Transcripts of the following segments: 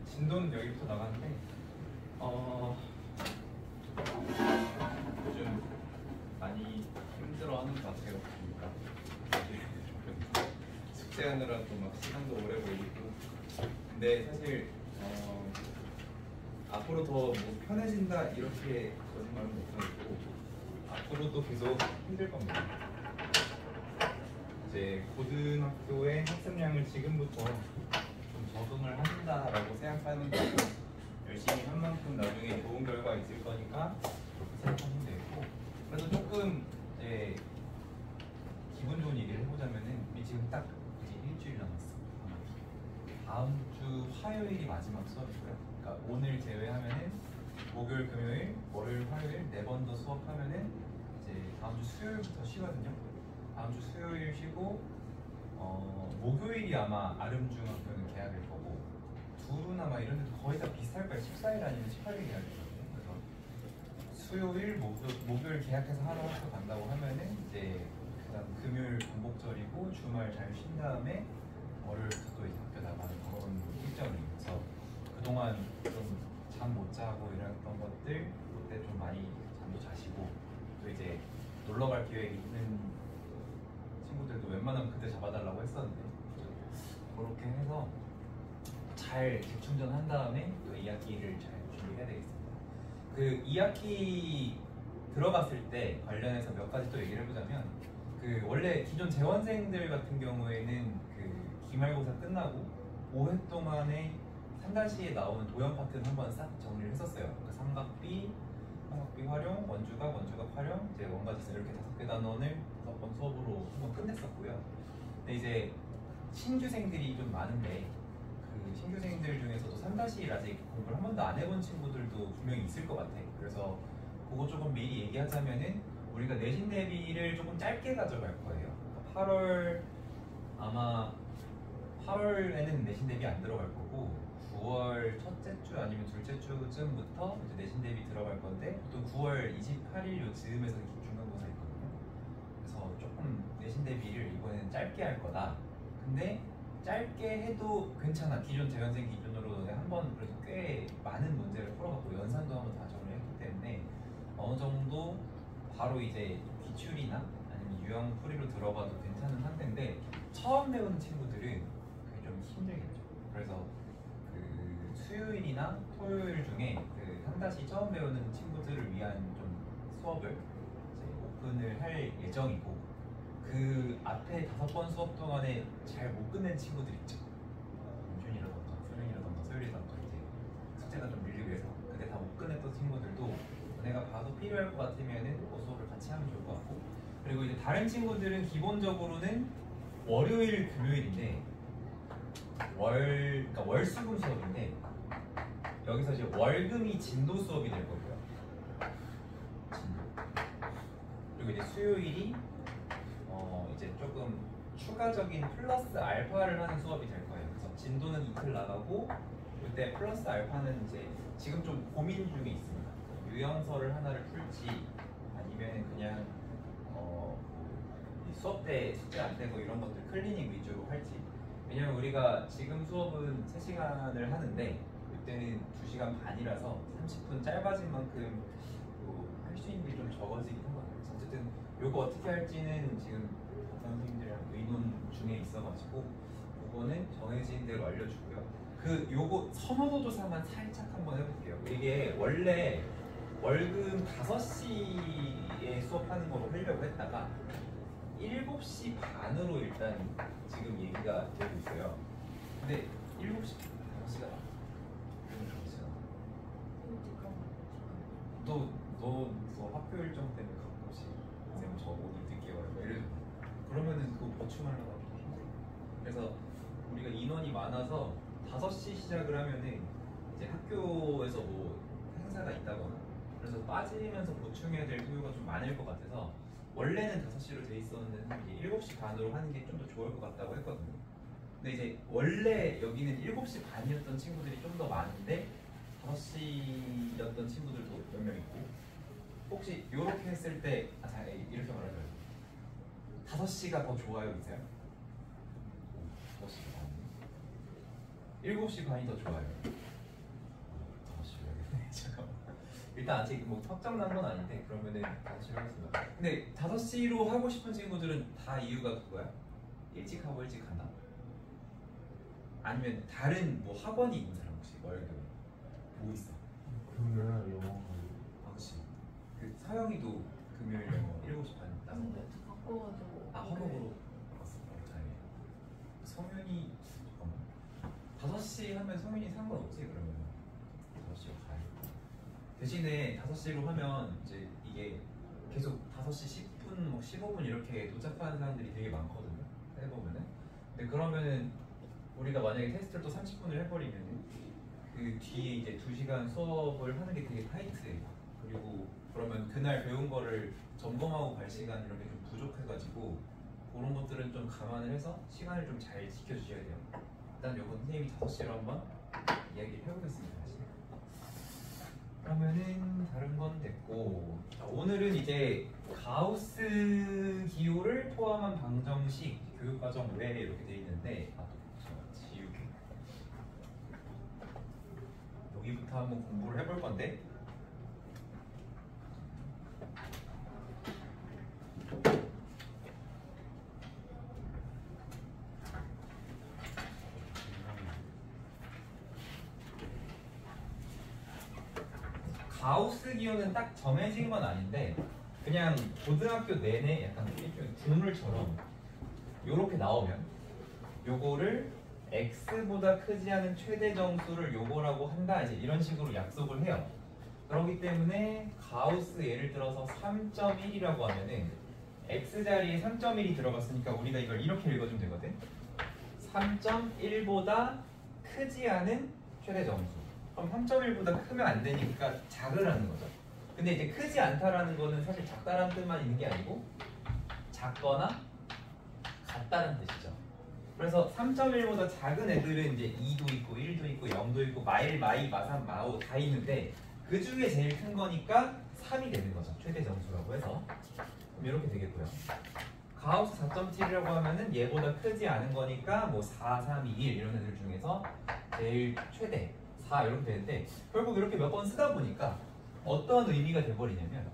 진도는 여기부터 나가는데 요즘 많이 힘들어하는 것 같아요. 그러니까 숙제하느라고 막 시간도 오래 걸리고. 근데 사실 앞으로 더 뭐 편해진다 이렇게 거짓말은 못하고 앞으로도 계속 힘들 겁니다. 이제 고등학교의 학습량을 지금부터 좀 적응을 한다라고 생각하는 거고 열심히 한 만큼 나중에 좋은 결과 있을 거니까 그렇게 생각하면 되고. 그래서 조금 이제 기분 좋은 얘기를 해보자면은 우리 지금 딱 이제 일주일 남았어. 다음 주 화요일이 마지막 수업이고요. 그러니까 오늘 제외하면은 목요일, 금요일, 월요일, 화요일 4번 더 수업하면은 이제 다음 주 수요일부터 쉬거든요. 다음 주 수요일 쉬고 목요일이 아마 아름중학교는 개학일 거고 둘은 아마 이런 데도 거의 다 비슷할 거예요. 14일 아니면 18일 개학이거든요. 그래서 수요일, 목요일 개학해서 하루 학교 간다고 하면은 이제 그다음 금요일 반복절이고 주말 잘 쉰 다음에 월요일부터 또 이제 학교 나가는 그런 일정이어서 그동안 좀 잠 못 자고 이랬던 것들 그때 좀 많이 잠도 자시고 또 이제 놀러 갈 계획이 있는 친구들도 웬만하면 그때 잡아달라고 했었는데 그렇게 해서 잘 재충전한 다음에 또 2학기를 잘 준비해야 되겠습니다. 그 2학기 들어갔을 때 관련해서 몇 가지 또 얘기를 해보자면 그 원래 기존 재원생들 같은 경우에는 그 기말고사 끝나고 5회 동안에 3-에 나오는 도형 파트는 한번 싹 정리를 했었어요. 그러니까 삼각비 활용, 원주각 활용, 이제 원가지수 이렇게 5개 단원을 5번 수업으로 한번 끝냈었고요. 근데 이제 신규생들이 좀 많은데 그 신규생들 중에서도 3-1 아직 공부를 한 번도 안 해본 친구들도 분명히 있을 것 같아. 그래서 그거 조금 미리 얘기하자면은 우리가 내신 대비를 조금 짧게 가져갈 거예요. 그러니까 8월 아마 8월에는 내신 대비 안 들어갈 거고 9월 첫째 주 아니면 둘째 주쯤부터 이제 내신 대비 들어갈 건데 또 9월 28일 요 즈음에서 중간고사 있거든요. 그래서 조금 내신 대비를 이번에는 짧게 할 거다. 근데 짧게 해도 괜찮아. 기존 재원생 기준으로 한번 그래도 꽤 많은 문제를 풀어갖고 연산도 한번 다 정리했기 때문에 어느 정도 바로 이제 기출이나 아니면 유형 풀이로 들어가도 괜찮은 상태인데 처음 배우는 친구들은 그게 좀 힘들겠죠. 그래서 그 수요일이나 토요일 중에 그 3-2 처음 배우는 친구들을 위한 좀 수업을 이제 오픈을 할 예정이고 그 앞에 5번 수업 동안에 잘 못 끝낸 친구들 있죠. 공준이라던가 수능이라던가 서열이라던가 이제 숙제가 좀 밀리고 해서 그때 다 못 끝냈던 친구들도 내가 봐도 필요할 것 같으면은 그 수업을 같이 하면 좋을 것 같고 그리고 이제 다른 친구들은 기본적으로는 월요일, 금요일인데 그러니까 월수금 수업인데 여기서 이제 월금이 진도 수업이 될 거고요. 진도. 그리고 이제 수요일이 이제 조금 추가적인 플러스 알파를 하는 수업이 될 거예요. 그래서 진도는 이틀 나가고 그때 플러스 알파는 이제 지금 좀 고민 중에 있습니다. 유형서를 하나를 풀지 아니면 그냥 수업 때 숙제 안 되고 이런 것들 클리닉 위주로 할지. 왜냐면 우리가 지금 수업은 3시간을 하는데 그때는 2시간 반이라서 30분 짧아진 만큼 할 수 있는 게 좀 적어지긴 한 것 같아요. 어쨌든 요거 어떻게 할지는 지금 선생님들이랑 의논 중에 있어가지고 그거는 정해진 대로 알려주고요. 그 요거 선호도 조사만 살짝 한번 해볼게요. 이게 원래 월금 5시에 수업하는 거로 하려고 했다가 7시 반으로 일단 지금 얘기가 되고 있어요. 근데 7시, 5시가 너 학교 일정 때문에 가끔씩 선생님 저 오늘 늦게 와요. 이래도 그러면은 그거 보충하려고 하기 힘들어요. 그래서 우리가 인원이 많아서 5시 시작을 하면은 이제 학교에서 뭐 행사가 있다거나 그래서 빠지면서 보충해야 될 수요가 좀 많을 것 같아서 원래는 5시로 돼 있었는데 이제 7시 반으로 하는 게 좀 더 좋을 것 같다고 했거든요. 근데 이제 원래 여기는 7시 반이었던 친구들이 좀 더 많은데 5시였던 친구들도 몇 명 있고 혹시 이렇게 했을 때 자, 이렇게 말하죠. 5시가 더 좋아요, 이제요? 5시가 7시 반이 더 좋아요. 잠깐만. 일단 아직 뭐 확정난 건 아닌데 그러면은 5시로 하겠습니다. 근데 5시로 하고 싶은 친구들은 다 이유가 그거야? 일찍 하고 일찍 간다? 아니면 다른 뭐 학원이 있는 사람 혹시 월요일 뭐 있어? 금요일 영어 아 그치. 그 서영이도 금요일 영어 7시 반 나서 근데 저 바꿔가지고. 아 허벅으로 바꿨어. 다행이야. 성윤이 잠깐만 5시 하면 성윤이 상관없지 그러면 5시로 가야겠다. 대신에 5시로 하면 이제 이게 계속 5시 10분, 뭐 15분 이렇게 도착하는 사람들이 되게 많거든요. 해보면은. 근데 그러면은 우리가 만약에 테스트를 또 30분을 해버리면은 그 뒤에 이제 2시간 수업을 하는 게 되게 타이트해. 그리고 그러면 그날 배운 거를 점검하고 갈 시간 이런 게 좀 부족해가지고 그런 것들은 좀 감안을 해서 시간을 좀 잘 지켜주셔야 돼요. 일단 요건 선생님이 5시로 한번 이야기를 해보겠습니다. 다시. 그러면은 다른 건 됐고 자, 오늘은 이제 가우스 기호를 포함한 방정식 교육과정 외 이렇게 돼 있는데 지우개 여기부터 한번 공부를 해볼 건데 가우스 기호는 딱 정해진 건 아닌데 그냥 고등학교 내내 약간 일종의 국물처럼 요렇게 나오면 요거를 x보다 크지 않은 최대 정수를 요거라고 한다 이제 이런 식으로 약속을 해요. 그렇기 때문에 가우스 예를 들어서 3.1이라고 하면은 x 자리에 3.1이 들어갔으니까 우리가 이걸 이렇게 읽어주면 되거든. 3.1보다 크지 않은 최대 정수. 그럼 3.1보다 크면 안 되니까 작으라는 거죠. 근데 이제 크지 않다라는 거는 사실 작다라는 뜻만 있는 게 아니고 작거나 같다는 뜻이죠. 그래서 3.1보다 작은 애들은 이제 2도 있고 1도 있고 0도 있고 마일, 마이, 마삼, 마오 다 있는데 그 중에 제일 큰 거니까 3이 되는 거죠. 최대 정수라고 해서. 그럼 이렇게 되겠고요. 가우스 4.7이라고 하면은 얘보다 크지 않은 거니까 뭐 4, 3, 2, 1 이런 애들 중에서 제일 최대 4 이렇게 되는데 결국 이렇게 몇 번 쓰다 보니까 어떤 의미가 돼버리냐면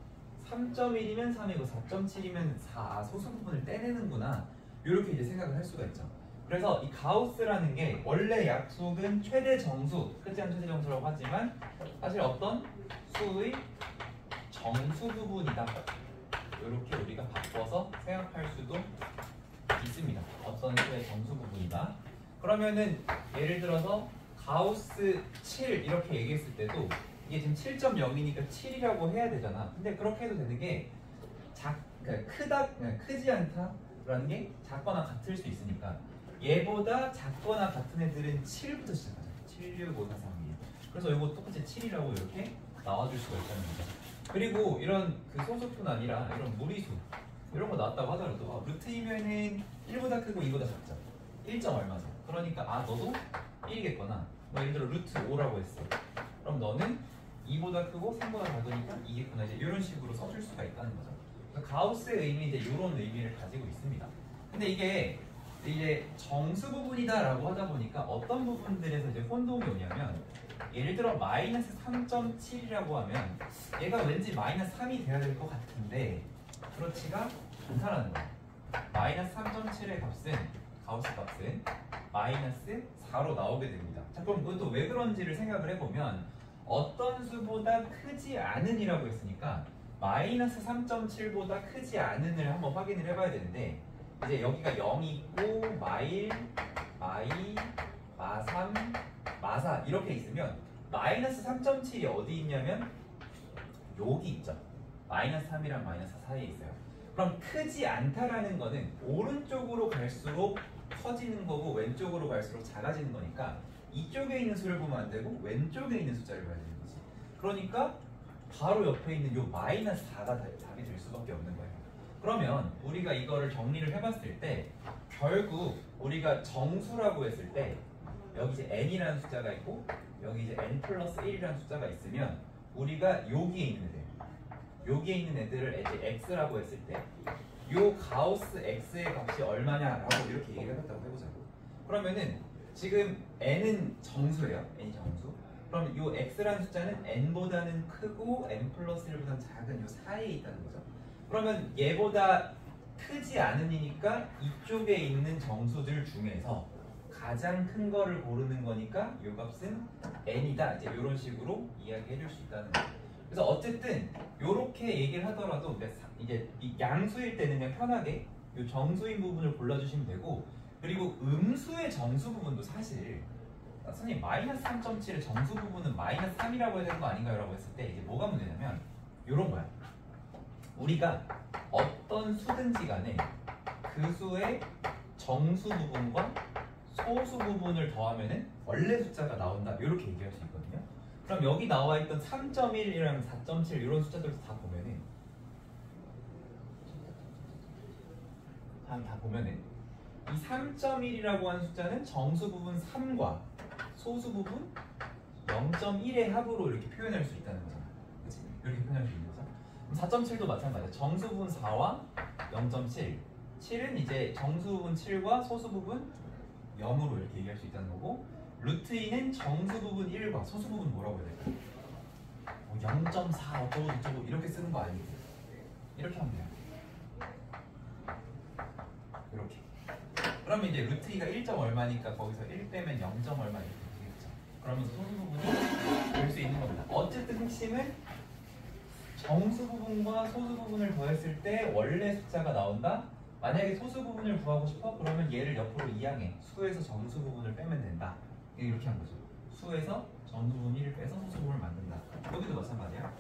3.1이면 3이고 4.7이면 4 소수 부분을 떼내는구나 이렇게 이제 생각을 할 수가 있죠. 그래서 이 가우스라는 게 원래 약속은 최대 정수, 크지 않은 최대 정수라고 하지만 사실 어떤 수의 정수 부분이다. 이렇게 우리가 바꿔서 생각할 수도 있습니다. 어떤 수의 정수 부분이다. 그러면은 예를 들어서 가우스 7 이렇게 얘기했을 때도 이게 지금 7.0이니까 7이라고 해야 되잖아. 근데 그렇게 해도 되는 게 그러니까 크지 않다라는 게 작거나 같을 수 있으니까 얘보다 작거나 같은 애들은 7부터 시작하잖아. 7, 6, 5, 4, 3, 2. 그래서 이거 똑같이 7이라고 이렇게 나와줄 수가 있다는 거죠. 그리고 이런 그 소수뿐 아니라 이런 무리수 이런 거 나왔다고 하더라도 루트이면은 1보다 크고 2보다 작죠. 1점 얼마죠. 그러니까 아 너도 1이겠구나. 뭐 예를 들어 루트 5라고 했어. 그럼 너는 2보다 크고 3보다 작으니까 2겠구나. 이제 이런 식으로 써줄 수가 있다는 거죠. 그러니까 가우스의 의미 이제 이런 의미를 가지고 있습니다. 근데 이게 이제 정수 부분이다라고 하다 보니까 어떤 부분들에서 이제 혼동이 오냐면 예를 들어 마이너스 3.7이라고 하면 얘가 왠지 마이너스 3이 돼야 될 것 같은데 그렇지가 않다라는 거예요. 마이너스 3.7의 값은 가우스 값은 마이너스 4로 나오게 됩니다. 자 그럼 그것도 왜 그런지를 생각을 해보면 어떤 수보다 크지 않은이라고 했으니까 마이너스 3.7보다 크지 않은을 한번 확인을 해봐야 되는데 이제 여기가 0이 있고 마일, 마이, 마3, 마4 이렇게 있으면 마이너스 3.7이 어디 있냐면 여기 있죠. 마이너스 3이랑 마이너스 4 사이에 있어요. 그럼 크지 않다라는 거는 오른쪽으로 갈수록 커지는 거고 왼쪽으로 갈수록 작아지는 거니까 이쪽에 있는 수를 보면 안 되고 왼쪽에 있는 숫자를 봐야 되는 거지. 그러니까 바로 옆에 있는 요 마이너스 4가 답이 될 수밖에 없는 거예요. 그러면 우리가 이거를 정리를 해봤을 때 결국 우리가 정수라고 했을 때 여기 이제 n이라는 숫자가 있고 여기 이제 n 플러스 1이라는 숫자가 있으면 우리가 여기에 있는 애들을 이제 x라고 했을 때 요 가우스 x의 값이 얼마냐라고 이렇게 얘기를 해봤다고 해보자고. 그러면은 지금 n은 정수예요. n이 정수. 그럼 이 x라는 숫자는 n보다는 크고 n 플러스 1보다는 작은 이 사이에 있다는 거죠. 그러면 얘보다 크지 않으니까 이쪽에 있는 정수들 중에서 가장 큰 거를 고르는 거니까 이 값은 n이다. 이제 이런 식으로 이야기해 줄 수 있다는 거예요. 그래서 어쨌든 이렇게 얘기를 하더라도 이제 양수일 때는 그냥 편하게 이 정수인 부분을 골라주시면 되고, 그리고 음수의 정수 부분도 사실 선생님 마이너스 3.7의 정수 부분은 마이너스 3이라고 해야 되는 거 아닌가요? 라고 했을 때 이제 뭐가 문제냐면 이런 거야. 우리가 어떤 수든지 간에 그 수의 정수 부분과 소수 부분을 더하면은 원래 숫자가 나온다. 이렇게 얘기할 수 있거든요. 그럼 여기 나와 있던 3.1이랑 4.7 이런 숫자들 다 보면은 이 3.1이라고 하는 숫자는 정수 부분 3과 소수 부분 0.1의 합으로 이렇게 표현할 수 있다는 거잖아. 그치? 이렇게 표현할 수 있는 거죠. 4.7도 마찬가지야. 정수 부분 4와 0.7. 7은 이제 정수 부분 7과 소수 부분 0으로 이렇게 얘기할 수 있다는 거고, 루트 2는 정수 부분 1과 소수 부분 뭐라고 해야 될까? 0.4 어쩌고 저쩌고 이렇게 쓰는 거 아니에요. 이렇게 하면 돼요. 이렇게. 그러면 이제 루트 2가 1. 얼마니까 거기서 1 빼면 0. 얼마 이렇게 되겠죠. 그러면서 소수 부분이 될 수 있는 겁니다. 어쨌든 핵심은 정수 부분과 소수 부분을 더했을 때 원래 숫자가 나온다. 만약에 소수 부분을 구하고 싶어? 그러면 얘를 옆으로 이항해. 수에서 정수 부분을 빼면 된다. 이렇게 한 거죠. 수에서 정수 부분 1을 빼서 소수 부분을 만든다. 여기도 마찬가지야.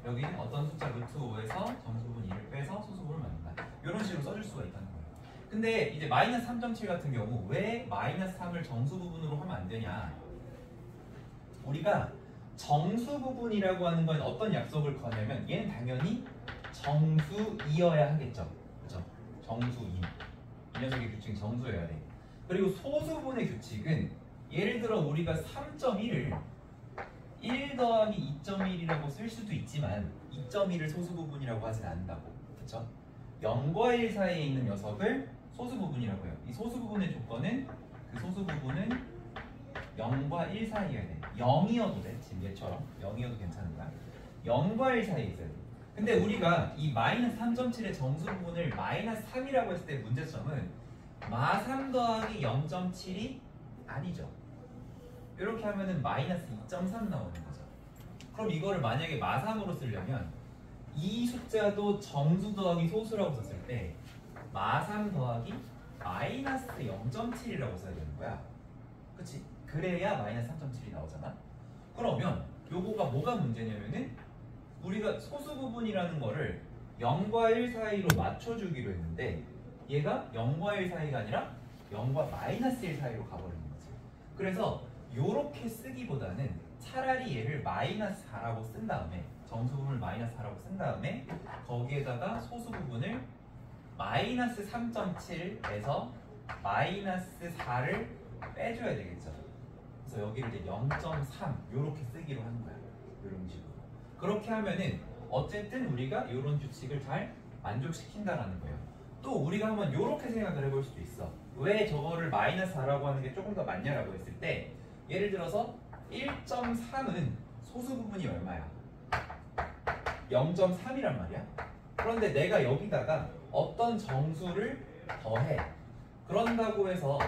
여기는 어떤 숫자 루트 5에서 정수 부분 2를 빼서 소수 부분을 만든다. 이런 식으로 써줄 수가 있다는 거예요. 근데 이제 마이너스 3.7 같은 경우 왜 마이너스 3을 정수 부분으로 하면 안 되냐? 우리가 정수 부분이라고 하는 건 어떤 약속을 거냐면 얘는 당연히 정수이어야 하겠죠. 그죠? 정수인. 이 녀석의 규칙은 정수여야 돼. 그리고 소수 부분의 규칙은 예를 들어 우리가 3.1을 1 더하기 2.1이라고 쓸 수도 있지만 2.1을 소수 부분이라고 하진 않는다고. 그쵸? 0과 1 사이에 있는 녀석을 소수 부분이라고 해요. 이 소수 부분의 조건은 그 소수 부분은 0과 1 사이여야 돼. 0이어도 돼. 지금 얘처럼 0이어도 괜찮은 거야. 0과 1 사이에 있어야 돼. 근데 우리가 이 마이너스 3.7의 정수 부분을 마이너스 3이라고 했을 때 문제점은 마3 더하기 0.7이 아니죠. 이렇게 하면은 마이너스 2.3 나오는 거죠. 그럼 이거를 만약에 마3으로 쓰려면 이 숫자도 정수 더하기 소수라고 썼을 때 마3 더하기 마이너스 0.7이라고 써야 되는 거야. 그치? 그래야 마이너스 3.7이 나오잖아. 그러면 요거가 뭐가 문제냐면은 우리가 소수 부분이라는 거를 0과 1 사이로 맞춰주기로 했는데 얘가 0과 1 사이가 아니라 0과 마이너스 1 사이로 가버리는 거지. 그래서 요렇게 쓰기보다는 차라리 얘를 마이너스 4라고 쓴 다음에 정수 부분을 마이너스 4라고 쓴 다음에 거기에다가 소수 부분을 마이너스 3.7에서 마이너스 4를 빼줘야 되겠죠. 그래서 여기를 이제 0.3 요렇게 쓰기로 하는 거야. 이런 식으로. 그렇게 하면은 어쨌든 우리가 이런 규칙을 잘 만족시킨다라는 거예요. 또 우리가 한번 요렇게 생각을 해볼 수도 있어. 왜 저거를 마이너스 4라고 하는 게 조금 더 맞냐라고 했을 때 예를 들어서 1.3은 소수 부분이 얼마야? 0.3이란 말이야. 그런데 내가 여기다가 어떤 정수를 더해. 그런다고 해서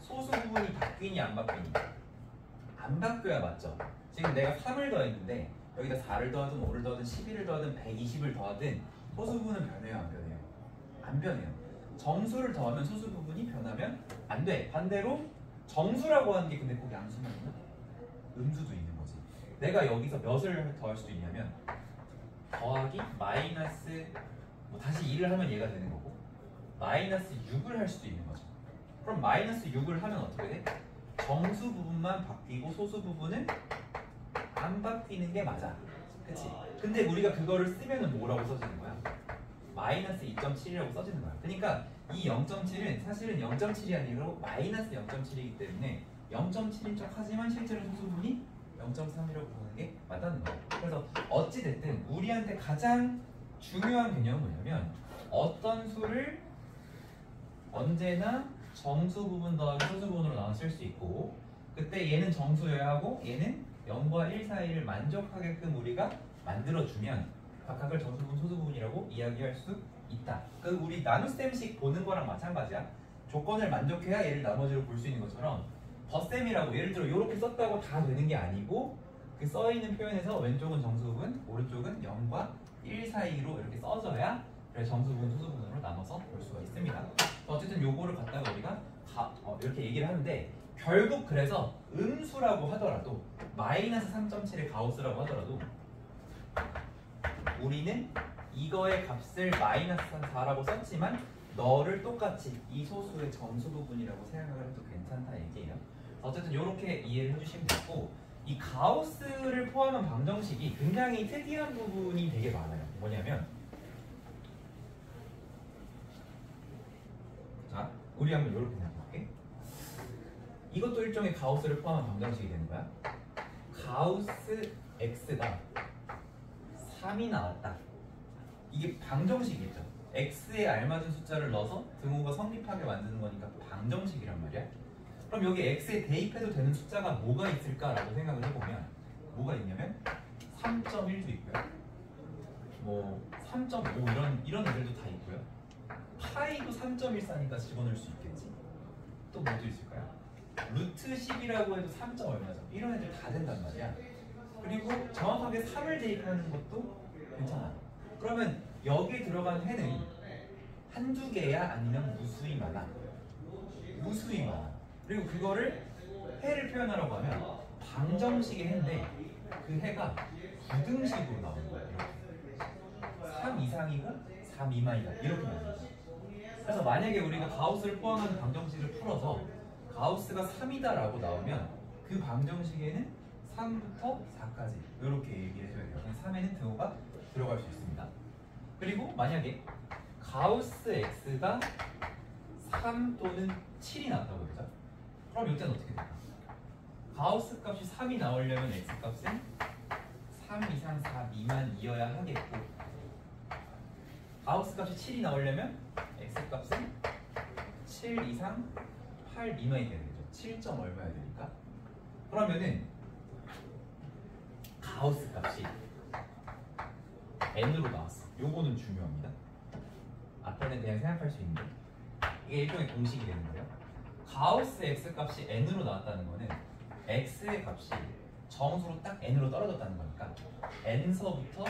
소수 부분이 바뀌니 안 바뀌니? 안 바뀌어야 맞죠? 지금 내가 3을 더했는데 여기다 4를 더하든 5를 더하든 11을 더하든 120을 더하든 소수 부분은 변해요 안 변해요? 안 변해요. 정수를 더하면 소수 부분이 변하면 안 돼. 반대로 정수라고 하는 게 근데 거기 암수만 있나? 음수도 있는 거지. 내가 여기서 몇을 더할 수도 있냐면 더하기 마이너스 다시 2를 하면 얘가 되는 거고 마이너스 6을 할 수도 있는 거죠. 그럼 마이너스 6을 하면 어떻게 돼? 정수 부분만 바뀌고 소수 부분은 안 바뀌는 게 맞아. 그치? 근데 우리가 그거를 쓰면은 뭐라고 써지는 거야? 마이너스 2.7이라고 써지는 거야. 그러니까 이 0.7은 사실은 0.7이 아니라 마이너스 0.7이기 때문에 0.7인 척 하지만 실제로 소수 부분이 0.3이라고 보는 게 맞다는 거야. 그래서 어찌됐든 우리한테 가장 중요한 개념은 뭐냐면 어떤 수를 언제나 정수 부분 더하기 소수 부분으로 나눠 쓸 수 있고 그때 얘는 정수여야 하고 얘는 0과 1 사이를 만족하게끔 우리가 만들어주면 각각을 정수분, 소수분이라고 이야기할 수 있다. 그 우리 나눗셈식 보는 거랑 마찬가지야. 조건을 만족해야 얘를 나머지로 볼 수 있는 것처럼 덧셈이라고 예를 들어 이렇게 썼다고 다 되는 게 아니고 그 써있는 표현에서 왼쪽은 정수분, 오른쪽은 0과 1 사이로 이렇게 써져야 그래서 정수분, 소수분으로 나눠서 볼 수가 있습니다. 어쨌든 요거를 갖다가 우리가 이렇게 얘기를 하는데 결국 그래서 음수라고 하더라도 마이너스 3.7의 가우스라고 하더라도 우리는 이거의 값을 마이너스 4라고 썼지만 너를 똑같이 이 소수의 정수 부분이라고 생각을 해도 괜찮다 얘기예요. 어쨌든 이렇게 이해를 해주시면 되고 이 가우스를 포함한 방정식이 굉장히 특이한 부분이 되게 많아요. 뭐냐면 자, 우리 한번 이렇게 생각해볼게. 이것도 일종의 가우스를 포함한 방정식이 되는 거야. 가우스 x가 3이 나왔다. 이게 방정식이겠죠. x에 알맞은 숫자를 넣어서 등호가 성립하게 만드는 거니까 방정식이란 말이야. 그럼 여기 x에 대입해도 되는 숫자가 뭐가 있을까라고 생각을 해보면 뭐가 있냐면 3.1도 있고요. 뭐 3.5 이런 애들도 다 있고요. 파이도 3.14니까 집어넣을 수 있겠지. 또 뭐도 있을까요? 루트 10이라고 해도 3. 얼마죠? 이런 애들 다 된단 말이야. 그리고 정확하게 3을 대입하는 것도 괜찮아. 그러면 여기에 들어간 회는 한두 개야 아니면 무수히 많아? 무수히 많아. 그리고 그거를 해를 표현하라고 하면 방정식의 해인데 그 해가 부등식으로 나오는 거야. 이렇게 3 이상이고 3 미만이다 이렇게 나오는 거야. 그래서 만약에 우리가 가우스를 포함한 방정식을 풀어서 가우스가 3이다 라고 나오면 그 방정식에는 3부터 4까지 이렇게 얘기를 해줘야 돼요. 3에는 등호가 들어갈 수 있습니다. 그리고 만약에 가우스 x가 3 또는 7이 나왔다고 그러죠? 그럼 이때는 어떻게 될까? 가우스 값이 3이 나오려면 x 값은 3 이상 4 미만이어야 하겠고 가우스 값이 7이 나오려면 x 값은 7 이상 8 미만이 돼야 되죠. 7. 얼마야 되니까. 그러면은 가우스 값이 n으로 나왔어. 요거는 중요합니다. 앞에는 그냥 생각할 수 있는데 이게 일종의 공식이 되는 거예요. 가우스 x 값이 n으로 나왔다는 거는 x의 값이 정수로 딱 n으로 떨어졌다는 거니까 n서부터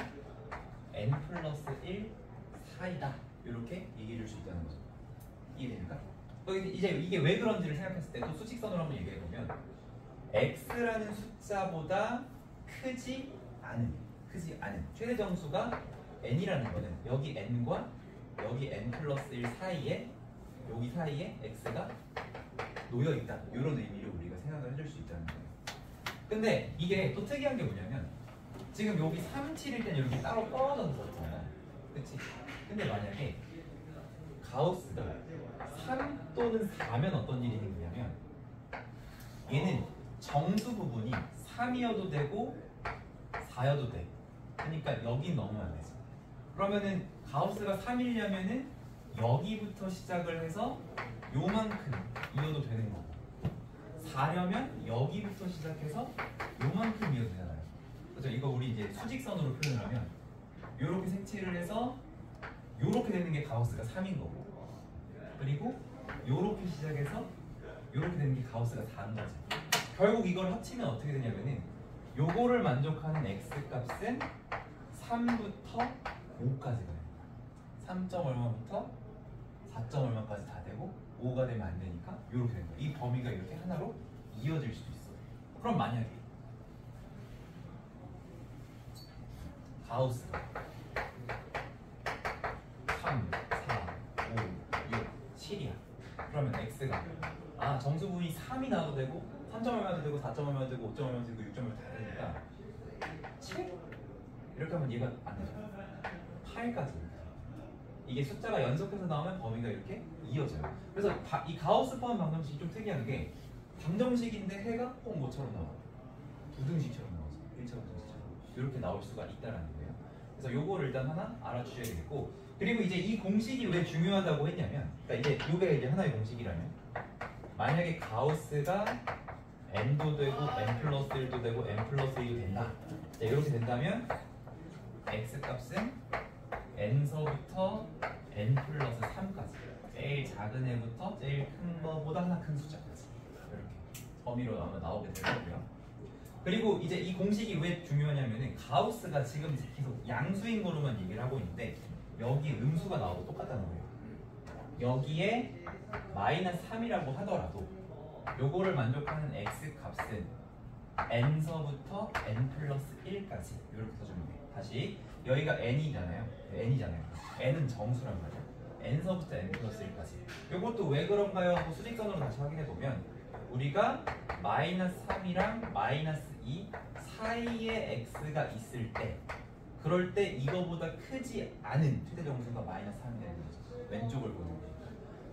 n 플러스 1 사이다 이렇게 얘기해 줄 수 있다는 거죠. 이해됩니까? 이제 이게 왜 그런지를 생각했을 때 또 수직선으로 한번 얘기해 보면 x라는 숫자보다 크지 않은 최대 정수가 n이라는 거는 여기 n과 여기 n 플러스 1 사이에 여기 사이에 x가 놓여 있다 이런 의미로 우리가 생각을 해줄 수 있다는 거예요. 근데 이게 또 특이한 게 뭐냐면 지금 여기 3, 7일 때는 이렇게 따로 떨어져서 썼잖아요. 그치? 근데 만약에 가우스가 3 또는 4면 어떤 일이 생기냐면 얘는 정수 부분이 3이어도 되고 4여도 돼. 그러니까 여기 넣으면 안 되지. 그러면은 가우스가 3이려면은 여기부터 시작을 해서 요만큼 이어도 되는 거고 4려면 여기부터 시작해서 요만큼 이어도 되잖아요. 그렇죠? 이거 우리 이제 수직선으로 표현을 하면 요렇게 색칠을 해서 요렇게 되는 게 가우스가 3인 거고 그리고 요렇게 시작해서 요렇게 되는 게 가우스가 4인 거지. 결국 이걸 합치면 어떻게 되냐면은 요거를 만족하는 x 값은 3부터 5까지 가요. 3. 얼마부터 4. 얼마까지 다 되고 5가 되면 안 되니까 이렇게 되는 거예요. 이 범위가 이렇게 하나로 이어질 수도 있어요. 그럼 만약에 가우스가 3, 4, 5, 6, 7이야. 그러면 x가 정수분이 3이 나와도 되고 3. 얼마도 되고 4. 얼마도 되고 5. 얼마도 되고 6. 얼마도 다 되니까 7? 이렇게 하면 얘가 안 되죠. 8까지. 이게 숫자가 연속해서 나오면 범위가 이렇게 이어져요. 그래서 이 가우스 포함 방정식이 좀 특이한 게 방정식인데 해가 꼭 뭐처럼 나와? 부등식처럼 나오죠. 1차 부등식처럼. 이렇게 나올 수가 있다는 거예요. 그래서 요거를 일단 하나 알아주셔야 되겠고 그리고 이제 이 공식이 왜 중요하다고 했냐면 그러니까 이게 요게 이제 하나의 공식이라면 만약에 가우스가 n도 되고 n 플러스 1도 되고 n 플러스 2도 된다. 자, 이렇게 된다면 x 값은 n서부터 n 플러스 3까지 제일 작은 애부터 제일 큰 거보다 하나 큰 숫자까지 이렇게 범위로 아마 나오게 될 거고요. 그리고 이제 이 공식이 왜 중요하냐면은 가우스가 지금 계속 양수인 거로만 얘기를 하고 있는데 여기 음수가 나오고 똑같다는 거예요. 여기에 마이너스 3이라고 하더라도 요거를 만족하는 x 값은 n서부터 n 플러스 1까지 이렇게 써주면 돼요. 다시 여기가 n이잖아요. n은 정수란 말이에요. n서부터 n 플러스 1까지. 요것도 왜 그런가요? 하고 수직선으로 다시 확인해 보면 우리가 마이너스 3이랑 마이너스 2 사이에 x가 있을 때 그럴 때 이거보다 크지 않은 최대 정수가 마이너스 3이 되는 거죠. 왼쪽을 보는 거예요.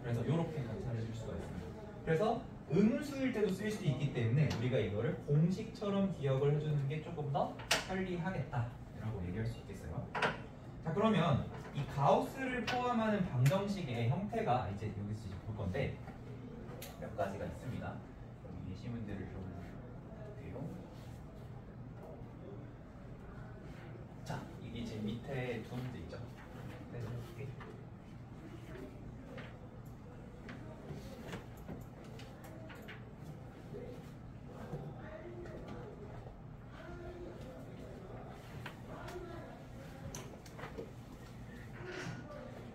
그래서 이렇게 관찰해 줄 수가 있습니다. 그래서 음수일 때도 쓸 수 있기 때문에 우리가 이거를 공식처럼 기억을 해주는 게 조금 더 편리하겠다라고 얘기할 수 있겠어요. 자, 그러면 이 가우스를 포함하는 방정식의 형태가 이제 여기서 볼 건데 몇 가지가 있습니다. 여기 예시문제를 좀 볼게요. 자, 이게 제 밑에 두 문제 있죠. 네, 해볼게요.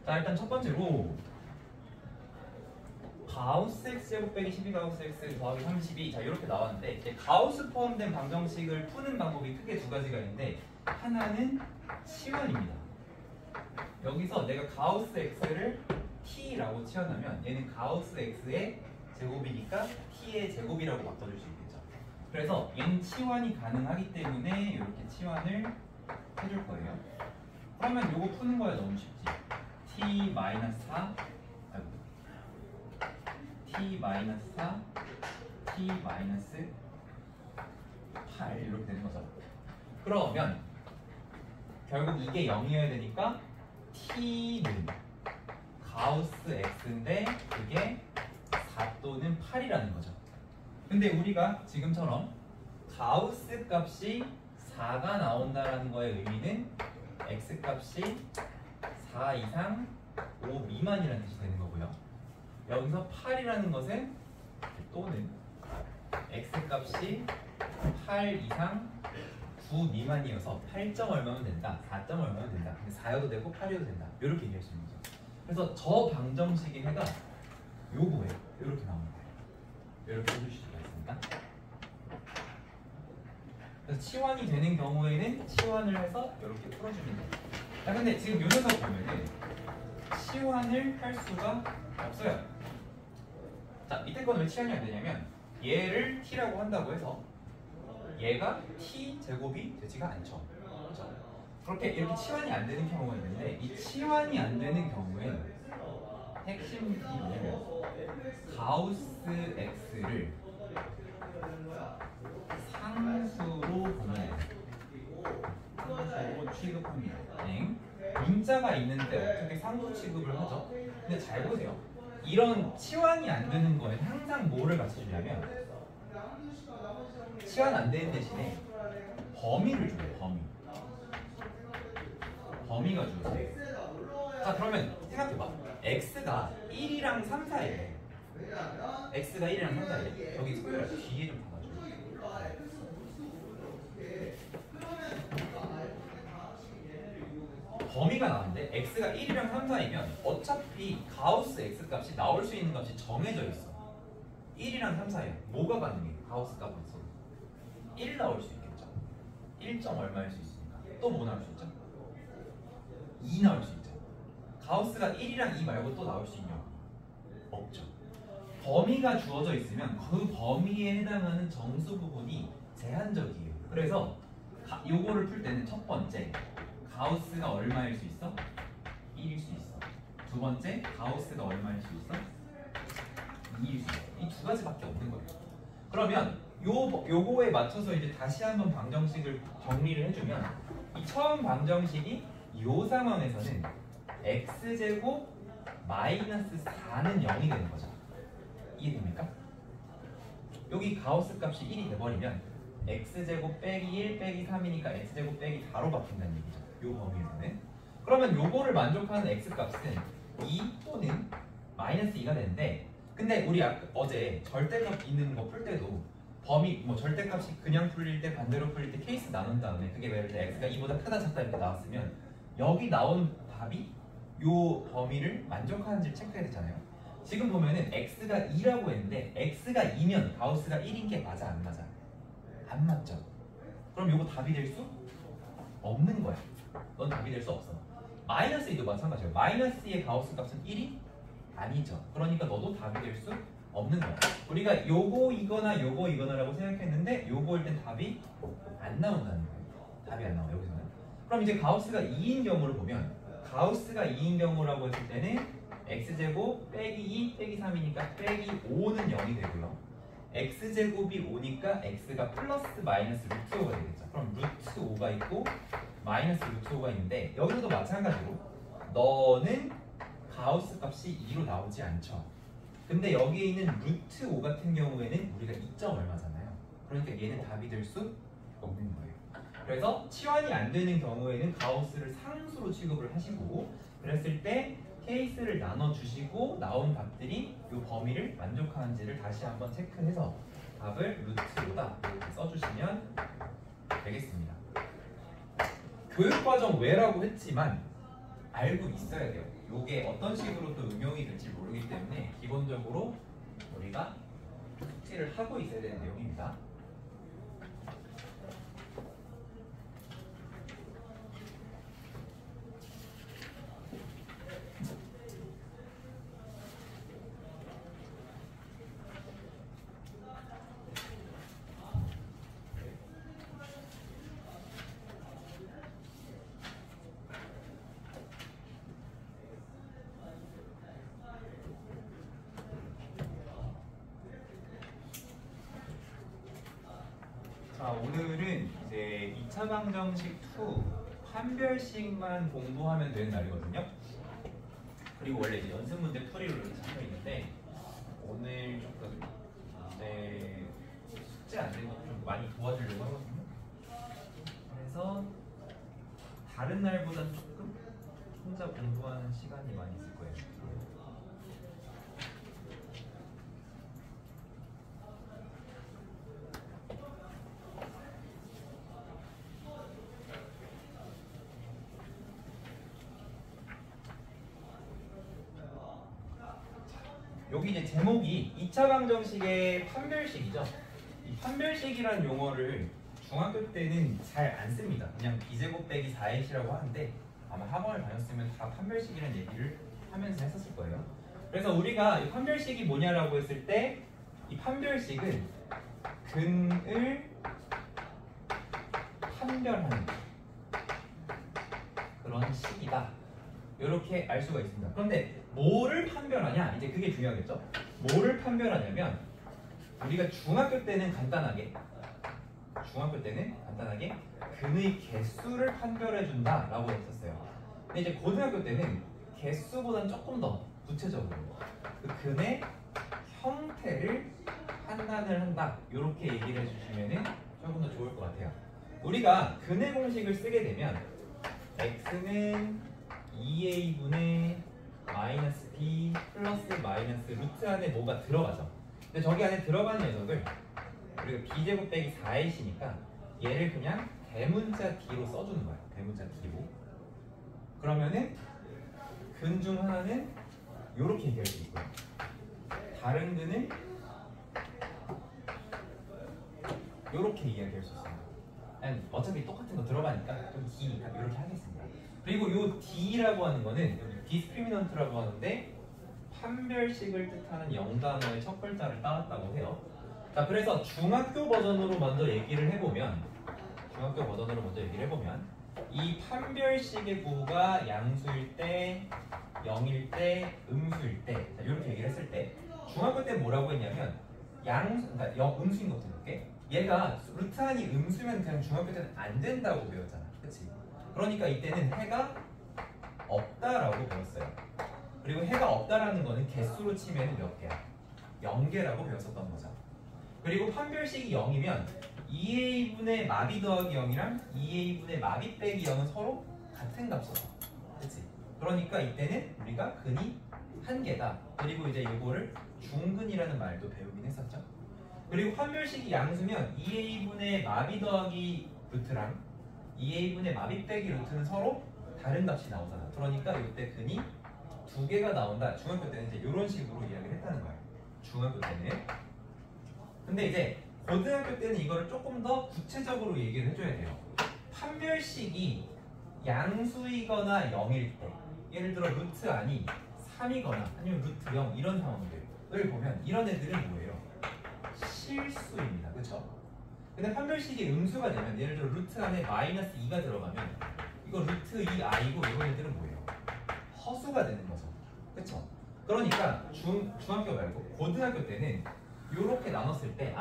자, 일단 첫 번째로 가우스 x제곱 빼기 12가우스 x 더하기 32 자 이렇게 나왔는데 이제 가우스 포함된 방정식을 푸는 방법이 크게 두 가지가 있는데 하나는 치환입니다. 여기서 내가 가우스 x를 t라고 치환하면 얘는 가우스 x의 제곱이니까 t의 제곱이라고 바꿔줄 수 있겠죠. 그래서 얘는 치환이 가능하기 때문에 이렇게 치환을 해줄 거예요. 그러면 요거 푸는 거야 너무 쉽지. t-4 t-4 t-8 이렇게 되는 거죠. 그러면 결국 이게 0이어야 되니까 t는 가우스 x인데 그게 4 또는 8이라는 거죠. 근데 우리가 지금처럼 가우스 값이 4가 나온다라는 거의 의미는 x 값이 4 이상 5 미만이라는 뜻이 되는 거고요. 여기서 8이라는 것은 또는 x 값이 8 이상 9 미만이어서 8점 얼마면 된다, 4점 얼마면 된다. 근데 4여도 되고 8여도 된다. 이렇게 얘기할 수 있는 거죠. 그래서 저 방정식의 해가 요거예요. 이렇게 나옵니다. 이렇게 해주실 수가 있습니다. 그래서 치환이 되는 경우에는 치환을 해서 이렇게 풀어주면 돼요. 자, 근데 지금 요 녀석 보면은 치환을 할 수가 없어요. 자, 밑에 거는 왜 치환이 안 되냐면 얘를 t라고 한다고 해서 얘가 t 제곱이 되지가 않죠. 그렇죠? 그렇게 이렇게 치환이 안 되는 경우가 있는데 이 치환이 안 되는 경우엔 핵심이 뭐냐면 가우스 x를 상수로 보면 상수로 취급합니다. 문자가 있는데 어떻게 상수 취급을 하죠? 근데 잘 보세요. 이런 치환이 안 되는 거에 항상 뭐를 맞춰주냐면 치환 안 되는 대신에 범위를 줘요. 범위가 주어져요. 자, 그러면 생각해봐. x가 1이랑 3 사이에 x가 1이랑 3 사이에 여기 소유를 뒤에 좀 담아줘요. 범위가 나왔는데 x가 1이랑 3 사이면 어차피 가우스 x 값이 나올 수 있는 값이 정해져 있어. 1이랑 3 사이에 뭐가 가능해? 가우스 값은 1 나올 수 있겠죠. 1점 얼마일 수 있으니까. 또 뭐 나올 수 있죠? 2 나올 수 있죠. 가우스가 1이랑 2 말고 또 나올 수 있냐고? 없죠. 범위가 주어져 있으면 그 범위에 해당하는 정수 부분이 제한적이에요. 그래서 요거를 풀 때는 첫 번째 가우스가 얼마일 수 있어? 1일 수 있어. 두 번째 가우스가 얼마일 수 있어? 2일 수 있어. 이 두 가지밖에 없는 거예요. 그러면 요거에 맞춰서 이제 다시 한번 방정식을 정리를 해주면 이 처음 방정식이 요 상황에서는 x제곱 마이너스 4는 0이 되는 거죠. 이해됩니까? 여기 여기 가우스 값이 1이 돼버리면 x제곱 빼기 1 빼기 3이니까 x제곱 빼기 4로 바뀐다는 얘기죠. 요 범위에서는. 그러면 요거를 만족하는 x값은 2 또는 마이너스 2가 되는데, 근데 우리 어제 절대값 있는 거 풀 때도 범위 뭐 절대값이 그냥 풀릴 때 반대로 풀릴 때 케이스 나눈 다음에 그게 예를 들어 x가 2보다 크다 작다 이렇게 나왔으면 여기 나온 답이 요 범위를 만족하는지를 체크해야 되잖아요. 지금 보면은 x가 2라고 했는데 x가 2면 가우스가 1인 게 맞아 안 맞아? 안 맞죠? 그럼 요거 답이 될 수 없는 거야. 넌 답이 될 수 없어. 마이너스 2도 마찬가지예요. 마이너스 2의 가우스 값은 1이 아니죠. 그러니까 너도 답이 될 수 없는 거야. 우리가 요거 이거나 요거 이거나라고 생각했는데 요거일 땐 답이 안 나온다는 거예요. 답이 안 나와 여기서는. 그럼 이제 가우스가 2인 경우를 보면 가우스가 2인 경우라고 했을 때는 x제곱 빼기 2 빼기 3이니까 빼기 5는 0이 되고요. x제곱이 5니까 x가 플러스 마이너스 루트 5가 되겠죠. 그럼 루트 5가 있고 마이너스 루트 5가 있는데 여기서도 마찬가지로 너는 가우스 값이 2로 나오지 않죠. 근데 여기에 있는 루트 5 같은 경우에는 우리가 2점 얼마잖아요. 그러니까 얘는 답이 될 수 없는 거예요. 그래서 치환이 안 되는 경우에는 가우스를 상수로 취급을 하시고, 그랬을 때 케이스를 나눠주시고 나온 답들이 이 범위를 만족하는지를 다시 한번 체크해서 답을 루트 5다 이렇게 써주시면 되겠습니다. 교육과정 외라고 했지만 알고 있어야 돼요. 이게 어떤 식으로 또 응용이 될지 모르기 때문에 기본적으로 우리가 숙지를 하고 있어야 되는 내용입니다. 자, 오늘은 이제 2차 방정식 2 판별식만 공부하면 되는 날이거든요. 그리고 원래 이제 연습 문제 풀이로 이렇게 잡혀 있는데 오늘 조금 숙제 안 된 거 좀 많이 도와주려고 하거든요. 그래서 다른 날보다는 조금 혼자 공부하는 시간이 많이 있을 거예요. 여기 이제 제목이 2차 방정식의 판별식이죠. 이 판별식이라는 용어를 중학교 때는 잘 안 씁니다. 그냥 b제곱 빼기 4x라고 하는데 아마 학원을 다녔으면 다 판별식이라는 얘기를 하면서 했었을 거예요. 그래서 우리가 이 판별식이 뭐냐라고 했을 때 이 판별식은 근을 판별하는 그런 식이다. 이렇게 알 수가 있습니다. 그런데 뭐를 판별하냐? 이제 그게 중요하겠죠? 뭐를 판별하냐면 우리가 중학교 때는 간단하게 근의 개수를 판별해 준다라고 했었어요. 근데 이제 고등학교 때는 개수보다는 조금 더 구체적으로 그 근의 형태를 판단을 한다. 이렇게 얘기를 해주시면 조금 더 좋을 것 같아요. 우리가 근의 공식을 쓰게 되면 x는 2a분의 마이너스 b 플러스 마이너스 루트 안에 뭐가 들어가죠. 근데 저기 안에 들어가는 녀석을 우리가 b제곱 빼기 4ac니까 얘를 그냥 대문자 d로 써주는 거예요. 대문자 d로. 그러면은 근 중 하나는 이렇게 얘기할 수 있고요. 다른 근은 이렇게 이야기할 수 있습니다. 어차피 똑같은 거 들어가니까 좀 기니까 이렇게 하겠습니다. 그리고 이 D라고 하는 거는 여기 디스크리미넌트라고 하는데 판별식을 뜻하는 영단어의 첫 글자를 따왔다고 해요. 자, 그래서 중학교 버전으로 먼저 얘기를 해보면 이 판별식의 구가 양수일 때, 0일 때, 음수일 때, 자, 이렇게 얘기를 했을 때 중학교 때 뭐라고 했냐면 그러니까 음수인 것도 볼게. 얘가 루트 안이 음수면 그냥 중학교 때는 안 된다고 배웠잖아. 그치? 그러니까 이때는 해가 없다라고 배웠어요. 그리고 해가 없다라는 거는 개수로 치면 몇 개야? 0개라고 배웠었던 거죠. 그리고 판별식이 0이면 2a분의 마비 더하기 0이랑 2a분의 마비 빼기 0은 서로 같은 값으로. 그치? 그러니까 이때는 우리가 근이 한 개다. 그리고 이제 이거를 중근이라는 말도 배우긴 했었죠. 그리고 판별식이 양수면 2a분의 마비 더하기 루트랑 2a분의 마비 빼기 루트는 서로 다른 값이 나오잖아. 그러니까 이때 근이 두 개가 나온다. 중학교 때는 이제 이런 식으로 이야기를 했다는 거예요. 중학교 때는. 근데 이제 고등학교 때는 이거를 조금 더 구체적으로 얘기를 해줘야 돼요. 판별식이 양수이거나 0일 때, 예를 들어 루트 안이 3이거나 아니면 루트 0 이런 상황들을 보면 이런 애들은 뭐예요? 실수입니다. 그렇죠? 근데 판별식이 음수가 되면 예를 들어 루트 안에 마이너스 2가 들어가면 이거 루트 2i고 이런 애들은 뭐예요? 허수가 되는 거죠. 그렇죠? 그러니까 중학교 말고 고등학교 때는 이렇게 나눴을 때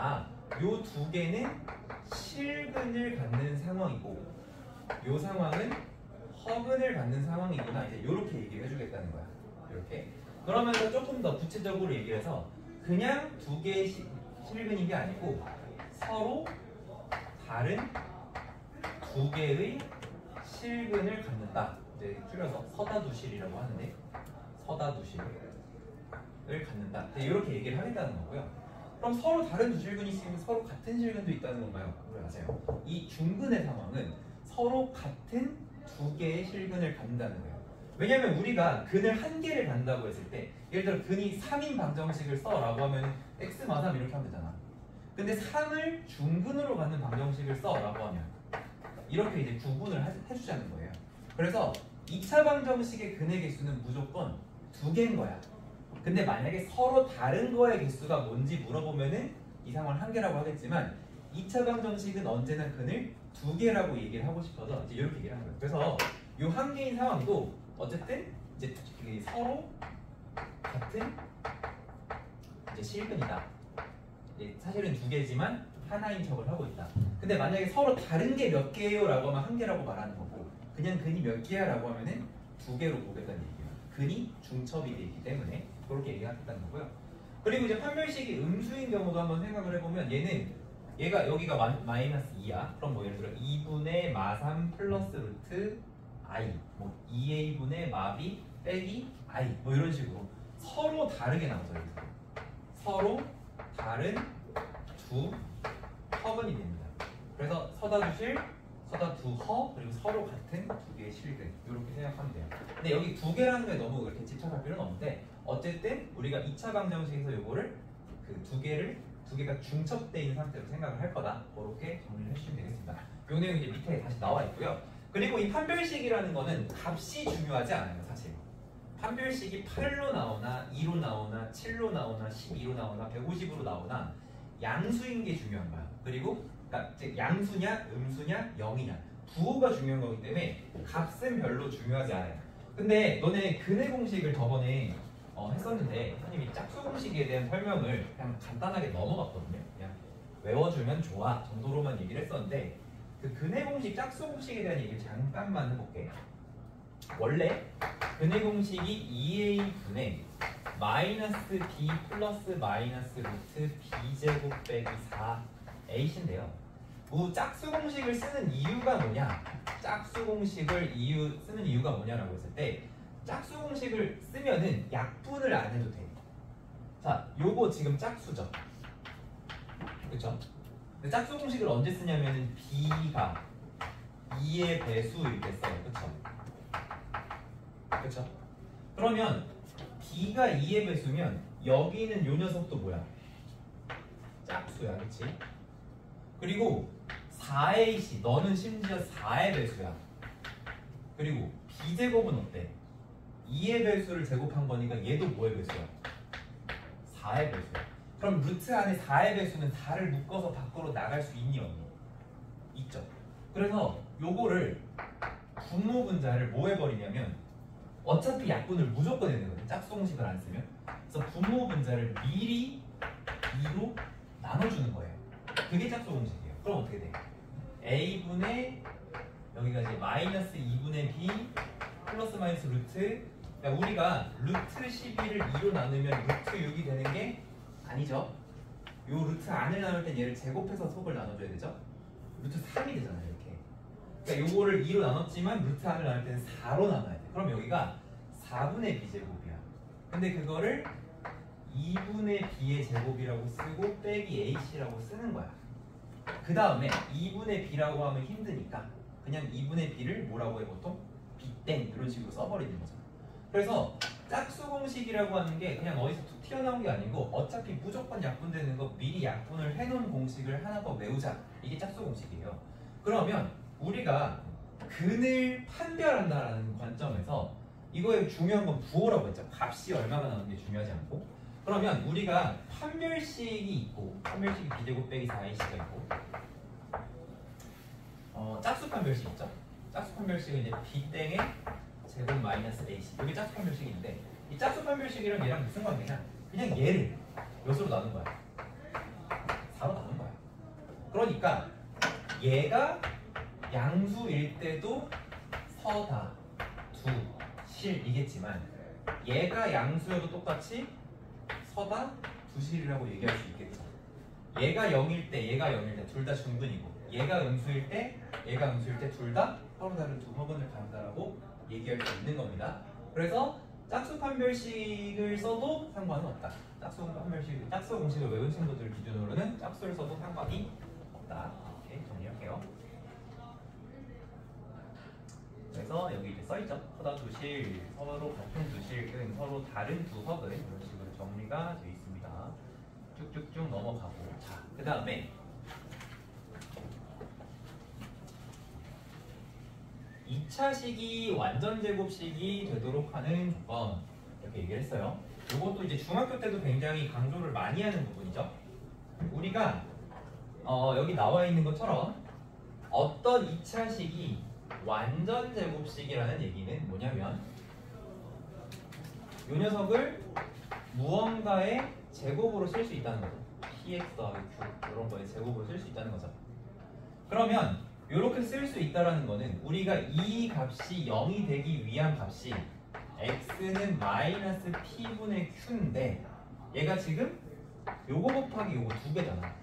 요 두 개는 실근을 갖는 상황이고 요 상황은 허근을 갖는 상황이구나. 이제 이렇게 얘기를 해주겠다는 거야. 이렇게. 그러면서 조금 더 구체적으로 얘기해서 그냥 두 개의 실근인 게 아니고 서로 다른 두 개의 실근을 갖는다. 이제 줄여서 서다두실이라고 하는데 서다두실을 갖는다. 이렇게 얘기를 하겠다는 거고요. 그럼 서로 다른 두 실근이 있으면 서로 같은 실근도 있다는 건가요? 아세요? 이 중근의 상황은 서로 같은 두 개의 실근을 갖는다는 거예요. 왜냐면 우리가 근을 한 개를 갖는다고 했을 때 예를 들어 근이 3인 방정식을 써라고 하면 x 마삼 이렇게 하면 되잖아. 근데 3을 중근으로 갖는 방정식을 써라고 하면 이렇게 이제 구분을 해주자는 거예요. 그래서 2차 방정식의 근의 개수는 무조건 두 개인 거야. 근데 만약에 서로 다른 거의 개수가 뭔지 물어보면은 이 상황을 한 개라고 하겠지만 2차 방정식은 언제나 근을 두 개라고 얘기를 하고 싶어서 이제 이렇게 얘기를 하는 거예요. 그래서 이 한 개인 상황도 어쨌든 이제 서로 같은 이제 실근이다. 사실은 두 개지만 하나인 척을 하고 있다. 근데 만약에 서로 다른 게 몇 개예요? 라고 하면 한 개라고 말하는 거고 그냥 근이 몇 개야? 라고 하면은 두 개로 보겠다는 얘기예요. 근이 중첩이 되어 있기 때문에 그렇게 얘기하겠다는 거고요. 그리고 이제 판별식이 음수인 경우도 한번 생각을 해보면 얘가 여기가 마이너스 2야. 그럼 뭐 예를 들어 2분의 마3 플러스 루트 i 뭐 2a분의 마비 빼기 i 뭐 이런 식으로 서로 다르게 나오죠. 여기서. 서로 다른 두 허근이 됩니다. 그래서 서다두실, 서다두허 그리고 서로 같은 두 개의 실근 이렇게 생각하면 돼요. 근데 여기 두 개라는 거에 너무 그렇게 집착할 필요는 없는데 어쨌든 우리가 2차 방정식에서 이거를 그 두 개가 중첩되어 있는 상태로 생각을 할 거다. 그렇게 정리를 해주시면 되겠습니다. 이 내용이 이제 밑에 다시 나와 있고요. 그리고 이 판별식이라는 거는 값이 중요하지 않아요, 사실. 판별식이 8로 나오나 2로 나오나 7로 나오나 12로 나오나 150으로 나오나 양수인 게 중요한 거야. 그리고 그러니까 양수냐, 음수냐, 0이냐 부호가 중요한 거기 때문에 값은 별로 중요하지 않아요. 근데 너네 근의 공식을 저번에 했었는데 선생님이 짝수 공식에 대한 설명을 그냥 간단하게 넘어갔거든요. 그냥 외워주면 좋아 정도로만 얘기를 했었는데 그 근의 공식, 짝수 공식에 대한 얘기를 잠깐만 해볼게. 원래 근의 공식이 2a분의 마이너스 b 플러스 마이너스 루트 b제곱 빼기 4a인데요. 짝수 공식을 쓰는 이유가 뭐냐? 짝수 공식을 쓰는 이유가 뭐냐라고 했을 때 짝수 공식을 쓰면은 약분을 안 해도 돼. 자, 요거 지금 짝수죠. 그쵸? 근데 짝수 공식을 언제 쓰냐면은 b가 2의 배수일 때 써요. 그쵸? 그쵸? 그러면 b가 2의 배수면 여기는 요 녀석도 뭐야? 짝수야. 그치? 그리고 4ac 너는 심지어 4의 배수야. 그리고 b제곱은 어때? 2의 배수를 제곱한 거니까 얘도 뭐의 배수야? 4의 배수야. 그럼 루트 안에 4의 배수는 4를 묶어서 밖으로 나갈 수 있니 없니? 있죠. 그래서 요거를 분모분자를 뭐 해버리냐면 어차피 약분을 무조건 해야 되거든. 짝수 공식을 안 쓰면. 그래서 분모분자를 미리 2로 나눠주는 거예요. 그게 짝수 공식이에요. 그럼 어떻게 돼? a분의 여기가 이제 마이너스 2분의 b 플러스 마이너스 루트. 그러니까 우리가 루트 12를 2로 나누면 루트 6이 되는 게 아니죠. 요 루트 안을 나눌 땐 얘를 제곱해서 속을 나눠줘야 되죠. 루트 3이 되잖아요 이렇게. 그러니까 요거를 2로 나눴지만 루트 안을 나눌 때는 4로 나눠야 돼. 그럼 여기가 4분의 b제곱이야. 근데 그거를 2분의 b의 제곱이라고 쓰고 빼기 ac라고 쓰는 거야. 그 다음에 2분의 b라고 하면 힘드니까 그냥 2분의 b를 뭐라고 해 보통? b땡 이런 식으로 써버리는 거죠. 그래서 짝수 공식이라고 하는 게 그냥 어디서 툭 튀어나온 게 아니고 어차피 무조건 약분되는 거 미리 약분을 해놓은 공식을 하나 더 외우자. 이게 짝수 공식이에요. 그러면 우리가 근을 판별한다라는 관점에서 이거에 중요한 건 부호라고 했죠. 값이 얼마가 나오는 게 중요하지 않고. 그러면 우리가 판별식이 있고 판별식이 b제곱 빼기 4ac가 있고 짝수 판별식 있죠. 짝수 판별식은 이제 b땡의 제곱 마이너스 ac 여기 짝수 판별식인데 이 짝수 판별식이랑 얘랑 무슨 관계냐? 그냥 얘를 몇으로 나눈 거야? 4로 나눈 거야. 그러니까 얘가 양수일 때도 서다, 두, 실이겠지만 얘가 양수여도 똑같이 서다, 두실이라고 얘기할 수 있겠죠. 얘가 0일 때, 얘가 0일 때 둘 다 중근이고 얘가 음수일 때, 얘가 음수일 때 둘 다 서로 다른 두 허근을 갖는다라고 얘기할 수 있는 겁니다. 그래서 짝수 판별식을 써도 상관은 없다. 짝수 공식을 외운 친구들 기준으로는 짝수를 써도 상관이 없다. 이렇게 정리할게요. 그래서 여기 이제 써있죠. 서다 두실, 서로 같은 두실은 서로 다른 두 허근 이런 식으로 정리가 되어 있습니다. 쭉쭉쭉 넘어가고 자, 그 다음에 2차식이 완전제곱식이 되도록 하는 조건 이렇게 얘기를 했어요. 이것도 이제 중학교 때도 굉장히 강조를 많이 하는 부분이죠. 우리가 여기 나와 있는 것처럼 어떤 2차식이 완전제곱식이라는 얘기는 뭐냐면 이 녀석을 무언가의 제곱으로 쓸 수 있다는 거죠. px 더하기 q 이런 거에 제곱으로 쓸 수 있다는 거죠. 그러면 이렇게 쓸 수 있다는 거는 우리가 이 값이 0이 되기 위한 값이 x는 마이너스 p분의 q인데 얘가 지금 요거 곱하기 요거 두 개잖아.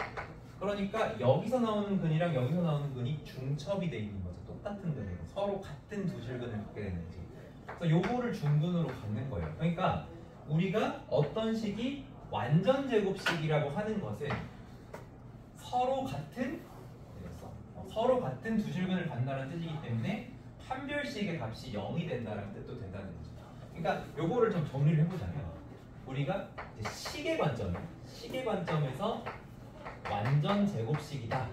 그러니까 여기서 나오는 근이랑 여기서 나오는 근이 중첩이 돼 있는 거죠. 똑같은 근이고 서로 같은 두실근을 갖게 되는 거지. 그래서 요거를 중근으로 갖는 거예요. 그러니까 우리가 어떤 식이 완전 제곱식이라고 하는 것은 서로 같은 두실근을 갖는다는 뜻이기 때문에 판별식의 값이 0이 된다는 뜻도 된다는 거죠. 그러니까 요거를 좀 정리를 해보자면 우리가 이제 식의 관점에서 완전 제곱식이다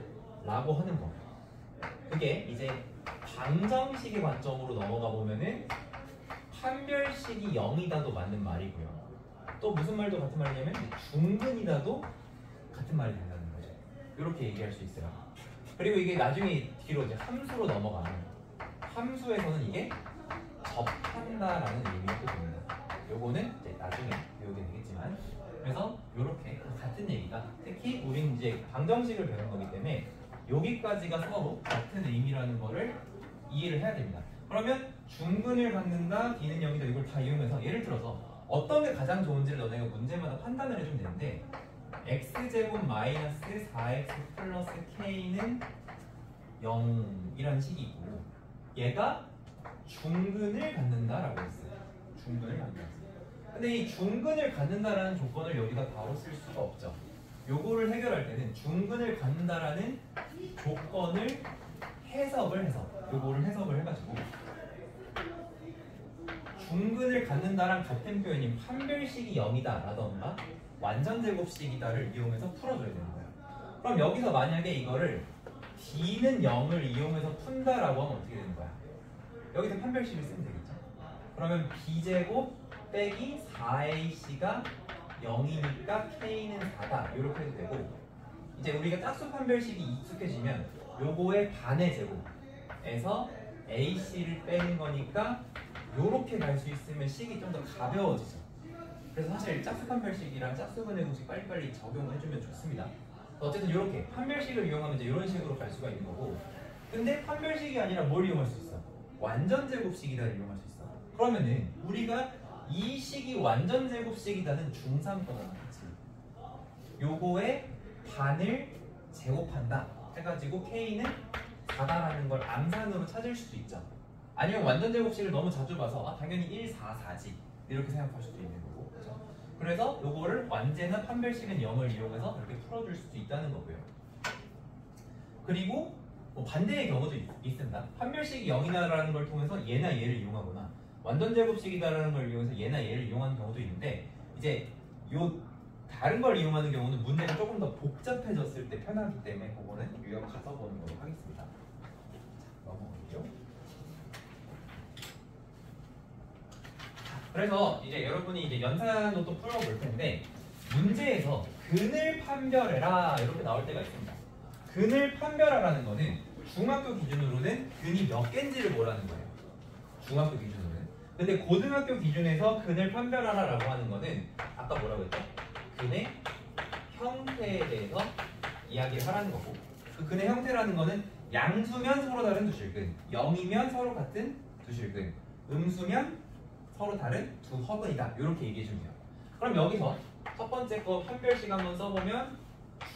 라고 하는 거. 그게 이제 방정식의 관점으로 넘어가 보면은 판별식이 0이다도 맞는 말이고요. 또 무슨 말도 같은 말이냐면 중근이다도 같은 말이 된다는 거죠. 이렇게 얘기할 수 있어요. 그리고 이게 나중에 뒤로 이제 함수로 넘어가면 함수에서는 이게 접한다라는 의미가 또 됩니다. 요거는 이제 나중에 배우게 되겠지만 그래서 이렇게 같은 얘기가 특히 우린 이제 방정식을 배우는 거기 때문에 여기까지가 서로 같은 의미라는 거를 이해를 해야 됩니다. 그러면 중근을 갖는다, D는 0이다 이걸 다 이용해서 예를 들어서 어떤 게 가장 좋은지를 너네가 문제마다 판단을 해주면 되는데 x제곱 마이너스 4x 플러스 k는 0이라는 식이 있고 얘가 중근을 갖는다라고 했어요. 중근을 갖는다. 근데 이 중근을 갖는다라는 조건을 여기다 바로 쓸 수가 없죠. 요거를 해결할 때는 중근을 갖는다라는 조건을 해석을 해서 요거를 해석을 해가지고 중근을 갖는다랑 같은 표현인 판별식이 0이다 라던가 완전제곱식이다를 이용해서 풀어줘야 되는 거예요. 그럼 여기서 만약에 이거를 D는 0을 이용해서 푼다라고 하면 어떻게 되는 거야? 여기서 판별식을 쓰면 되겠죠. 그러면 B제곱 빼기 4AC가 0이니까 K는 4다 이렇게 해도 되고 이제 우리가 짝수 판별식이 익숙해지면 요거의 반의 제곱에서 AC를 빼는 거니까 요렇게 갈 수 있으면 식이 좀 더 가벼워지죠. 그래서 사실 짝수 판별식이랑 짝수근의 공식 빨리빨리 적용해주면 좋습니다. 어쨌든 이렇게 판별식을 이용하면 이제 이런 식으로 갈 수가 있는 거고 근데 판별식이 아니라 뭘 이용할 수 있어? 완전 제곱식이다를 이용할 수 있어. 그러면은 우리가 이 식이 완전 제곱식이다는 중상권을 하겠지. 요거의 반을 제곱한다 해가지고 K는 4다라는 걸 암산으로 찾을 수도 있죠. 아니면 완전 제곱식을 너무 자주 봐서 당연히 1, 4, 4지 이렇게 생각할 수도 있는 거고. 그렇죠? 그래서 요거를 완제나 판별식은 0을 이용해서 이렇게 풀어줄 수도 있다는 거고요. 그리고 뭐 반대의 경우도 있습니다. 판별식이 0이다라는 걸 통해서 얘나 얘를 이용하거나 완전 제곱식이다라는 걸 이용해서 얘나 얘를 이용하는 경우도 있는데 이제 요 다른 걸 이용하는 경우는 문제가 조금 더 복잡해졌을 때 편하기 때문에 그거는 유형 가서 보는 걸로 하겠습니다. 자, 넘어가죠. 그래서 이제 여러분이 이제 연산도 또 풀어볼 텐데 문제에서 근을 판별해라 이렇게 나올 때가 있습니다. 근을 판별하라는 거는 중학교 기준으로는 근이 몇 개인지를 보라는 거예요. 중학교 기준으로는. 근데 고등학교 기준에서 근을 판별하라라고 하는 거는 아까 뭐라고 했죠? 근의 형태에 대해서 이야기를 하라는 거고 그 근의 형태라는 거는 양수면 서로 다른 두 실근, 0이면 서로 같은 두 실근, 음수면 서로 다른 두 허근이다 이렇게 얘기해 주면 돼요. 그럼 여기서 첫 번째 거 판별식 한번 써보면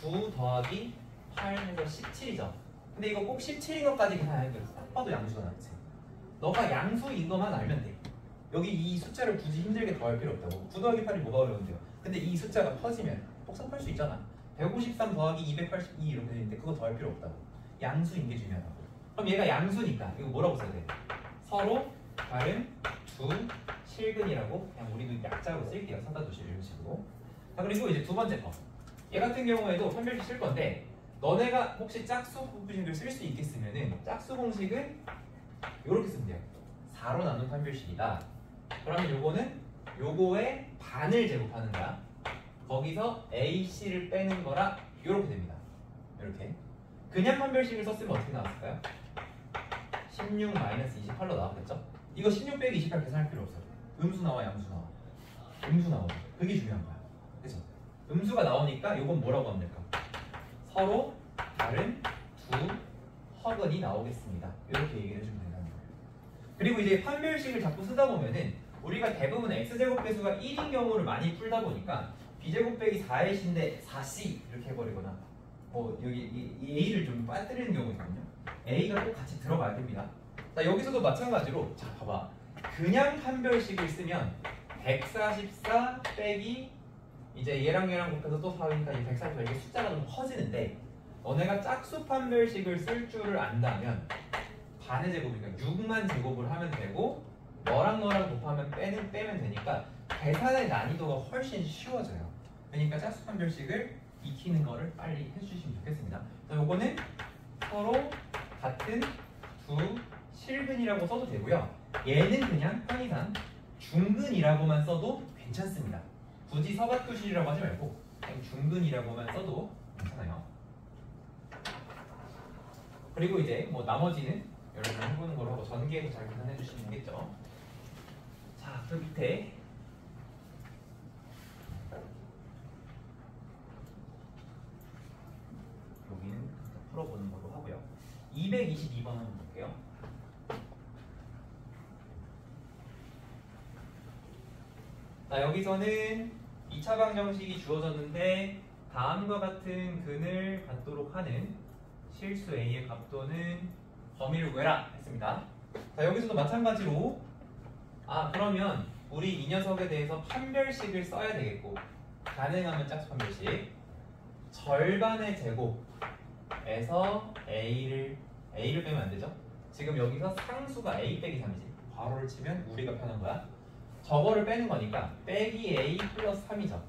9 더하기 8 해서 17이죠. 근데 이거 꼭 17인 것까지 계산하는 게 딱 봐도 양수가 나왔지. 너가 양수인 것만 알면 돼. 여기 이 숫자를 굳이 힘들게 더할 필요 없다고. 9 더하기 8이 뭐가 어려운데요? 근데 이 숫자가 퍼지면 복잡할 수 있잖아. 153 더하기 282 이렇게 되는데 그거 더할 필요 없다고. 양수인 게 중요하다고. 그럼 얘가 양수니까 이거 뭐라고 써야 돼? 서로 다른 두 실근이라고 그냥 우리도 약자로 쓸게요. 사다 두실 이런 식으로. 자, 그리고 이제 두 번째 거. 얘 같은 경우에도 판별식 쓸 건데 너네가 혹시 짝수 공식을 쓸 수 있겠으면은 짝수 공식은 이렇게 쓰면 돼요. 4로 나눈 판별식이다. 그러면 요거는 요거의 반을 제곱하는 거야. 거기서 AC를 빼는 거라 이렇게 됩니다. 이렇게. 그냥 판별식을 썼으면 어떻게 나왔을까요? 16 28로 나왔겠죠? 이거 16 빼기 28 계산할 필요 없어요. 음수 나와 양수 나와. 음수 나오죠. 그게 중요한 거야. 그래서 음수가 나오니까 요건 뭐라고 하면 될까? 서로 다른 두 허근이 나오겠습니다. 이렇게 얘기를 해주면 된다는 거예요. 그리고 이제 판별식을 자꾸 쓰다 보면은 우리가 대부분 x제곱 배수가 1인 경우를 많이 풀다 보니까 b제곱 빼기 4ac인데 4c 이렇게 해버리거나 여기 이 a를 좀 빠뜨리는 경우가 있거든요. a가 꼭 같이 들어가야 됩니다. 자, 여기서도 마찬가지로 자 봐봐. 그냥 판별식을 쓰면 144 빼기 이제 얘랑 곱해서 또 4니까 144 이게 숫자가 좀 커지는데 너네가 짝수 판별식을 쓸 줄을 안다면 반의 제곱이니까 6만 제곱을 하면 되고 너랑 곱하면 빼면 되니까 계산의 난이도가 훨씬 쉬워져요. 그러니까 짝수 판별식을 익히는 거를 빨리 해주시면 좋겠습니다. 자, 요거는 서로 같은 두 실근이라고 써도 되고요. 얘는 그냥 편의상 중근이라고만 써도 괜찮습니다. 굳이 서각교실이라고 하지 말고 그냥 중근이라고만 써도 괜찮아요. 그리고 이제 뭐 나머지는 여러분 해보는 걸로 하고 전개해서 잘 계산해 주시면 되겠죠. 자, 그 밑에 여기는 풀어보는 걸로 하고요. 222번 한번 볼게요. 자, 여기서는 2차 방정식이 주어졌는데 다음과 같은 근을 갖도록 하는 실수 A의 각도는 범위를 구해라 했습니다. 자, 여기서도 마찬가지로 그러면 우리 이 녀석에 대해서 판별식을 써야 되겠고 가능하면 짝수 판별식 절반의 제곱에서 A를 빼면 안 되죠? 지금 여기서 상수가 A 빼기 3이지. 괄호를 치면 우리가 편한 거야. 저거를 빼는 거니까 빼기 A 플러스 3이죠.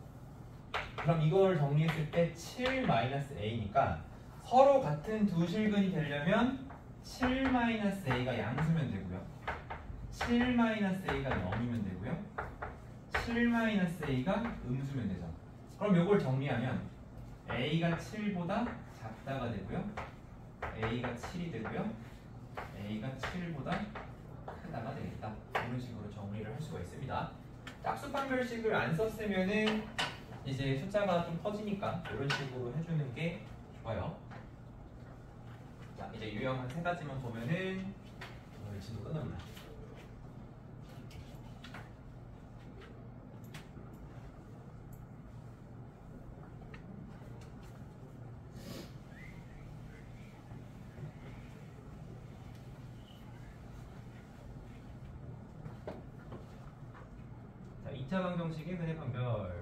그럼 이걸 정리했을 때 7 마이너스 A니까 서로 같은 두 실근이 되려면 7 마이너스 A가 양수면 되고요. 7 마이너스 A가 0이면 되고요. 7 마이너스 A가 음수면 되죠. 그럼 이걸 정리하면 A가 7보다 작다가 되고요. A가 7이 되고요. A가 7보다 크다가 되겠다. 이런 식으로 정리를 할 수가 있습니다. 짝수 판별식을 안 썼으면은 이제 숫자가 좀 커지니까 이런 식으로 해주는 게 좋아요. 자, 이제 유형 한 3가지만 보면은 오늘 진도 끝납니다. 2차 방정식의 근의 판별.